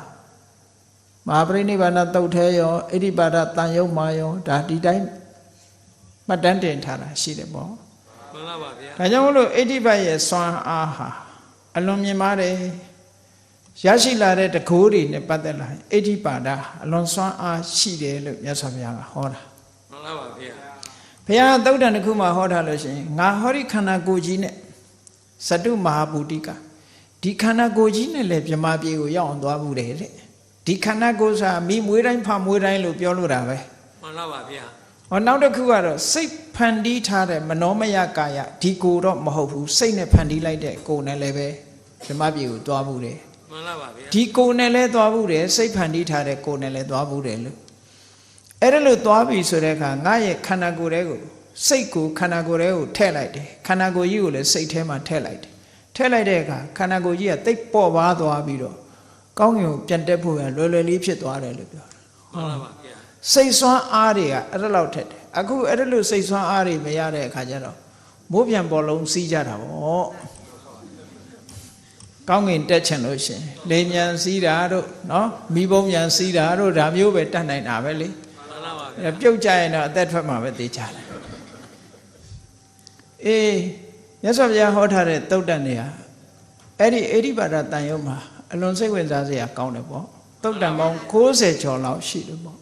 မဟာပရိနိဗ္ဗာန်တုတ်သေးရောဣတိပါဒတန်ယုတ်မာရောဒါဒီတိုင်းမှတ်တမ်းတင်ထားတာရှိတယ်ပေါ့ မှန်လားပါဗျာ ဒါကြောင့်မလို့ဣတိပတ်ရဲ့စွမ်းအားဟာအလွန်မြင့်မားတယ်ရရှိလာတဲ့တကိုးတွေနဲ့ပတ်သက်လာဣတိပါဒအလွန်စွမ်းအားရှိတယ်လို့မြတ်စွာဘုရားကဟောတာ မှန်လားပါဗျာ ဘုရားသုတ်တန်တစ်ခုမှဟောထားလို့ရှိရင်ငါဟောဒီခန္ဓာကိုယ်ကြီးနဲ့သတ္တုမဟာဘူတိကဒီခန္ဓာကိုယ်ကြီးနဲ့လည်းမြမပြေကိုရောက်အောင်သွားဘူးတဲ့ဒီခန္ဓာကိုယ်ဆိုတာမိမွေးတိုင်းဖမွေးတိုင်းလို့ပြောလို့တာပဲ မှန်လားပါဗျာ ဟောနောက်တစ်ခုကတော့စိတ်ဖန်တီးထားတဲ့မနောမယကာယဒီကိုယ်တော့မဟုတ်ဘူးစိတ်နဲ့ဖန်တီးလိုက်တဲ့ကိုယ်နဲ့လည်းပဲဓမ္မပြေကိုသွားဘူးတယ် မှန်လားပါဗျာ ဒီကိုယ်နဲ့လည်းသွားဘူးတယ်စိတ်ဖန်တီးထားတဲ့ကိုယ်နဲ့လည်းသွားဘူးတယ်လို့အဲ့ဒါလို့သွားပြီဆိုတဲ့အခါငါရဲ့ခန္ဓာကိုယ်တွေကိုစိတ်ကိုခန္ဓာကိုယ်တွေကိုထည့်လိုက်တယ်ခန္ဓာကိုယ်ကြီးကိုလည်းစိတ်ထဲမှာထည့်လိုက်တယ်ထည့်လိုက်တဲ့အခါခန္ဓာကိုယ်ကြီးကတိတ်ပေါ့ပါသွားပြီးတော့ကောင်းကင်ကိုပြန်တက်ဖို့ရလွယ်လွယ်လေးဖြစ်သွားတယ်လို့ပြောတယ် မှန်လားပါဗျာ စိတ်ဆွမ်းအားတွေကအဲ့ဒါလောက်ထက်တယ်အခုအဲ့ဒါလို့စိတ်ဆွမ်းအားတွေမရတဲ့အခါကျတော့မိုးပြန်ပေါ်လုံးစီးကြတာပေါ့ကောင်းကင်တက်ချင်လို့ရှင်လေမြန်စီးတာတို့နော်မိဘုံမြန်စီးတာတို့ဒါမျိုးပဲတတ်နိုင်တာပဲလေ မှန်လားပါဗျာ အဲ့ပြုတ်ကြရင်တော့အသက်ထွက်မှာပဲသိကြတယ်အေးမြတ်စွာဘုရားဟောထားတဲ့သုတ်တန်တွေဟာအဲ့ဒီဣတိပါဒတန်ယုံမှာအလွန်စိတ်ဝင်စားစရာကောင်းတယ်ပေါ့သုတ်တန်ပေါင်း60ကျော်လောက်ရှိတယ်ပေါ့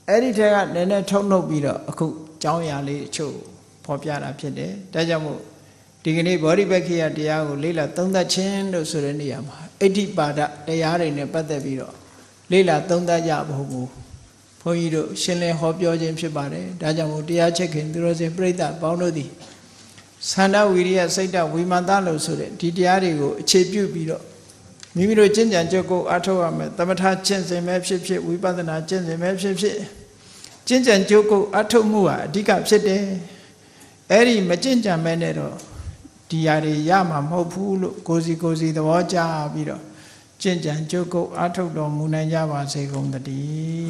အဲ့ဒီထက်ကနည်းနည်းထုံနှုတ်ပြီးတော့အခုကြောင်းရာလေးအချို့ဖော်ပြတာဖြစ်တယ်ဒါကြောင့်မို့ဒီကနေ့ဗောဓိပက္ခိယတရားကိုလေ့လာသုံးသပ်ခြင်းလို့ဆိုတဲ့နေရာမှာဣတိပါဒတရားတွေနဲ့ပတ်သက်ပြီးတော့လေ့လာသုံးသပ်ကြဖို့ဘုန်းကြီးတို့ရှင်းလင်းဟောပြောခြင်းဖြစ်ပါတယ်ဒါကြောင့်မို့တရားချက်ခင်သူတော်စင်ပြိဿပေါင်းတို့သည် သန္တာဝိရိယစိတ်တဝိမာန်တလို့ဆိုတဲ့ဒီတရားတွေကိုအခြေပြုပြီးတော့မိမိတို့ကျင့်ကြံကြုတ်ကိုအထောက်ရမယ်သမထကျင့်စဉ်ပဲဖြစ်ဖြစ်ဝိပဿနာကျင့်စဉ်ပဲဖြစ်ဖြစ်ကျင့်ကြံကြုတ်ကိုအထောက်မှုဟာအဓိကဖြစ်တယ်အဲ့ဒီမကျင့်ကြံမဲနဲ့တော့ဒီຢာတွေရမှာမဟုတ်ဘူးလို့ကိုစီသဘောကျပြီးတော့ကျင့်ကြံကြုတ်ကိုအထောက်တော်မူနိုင်ကြပါစေကုန်သတည်း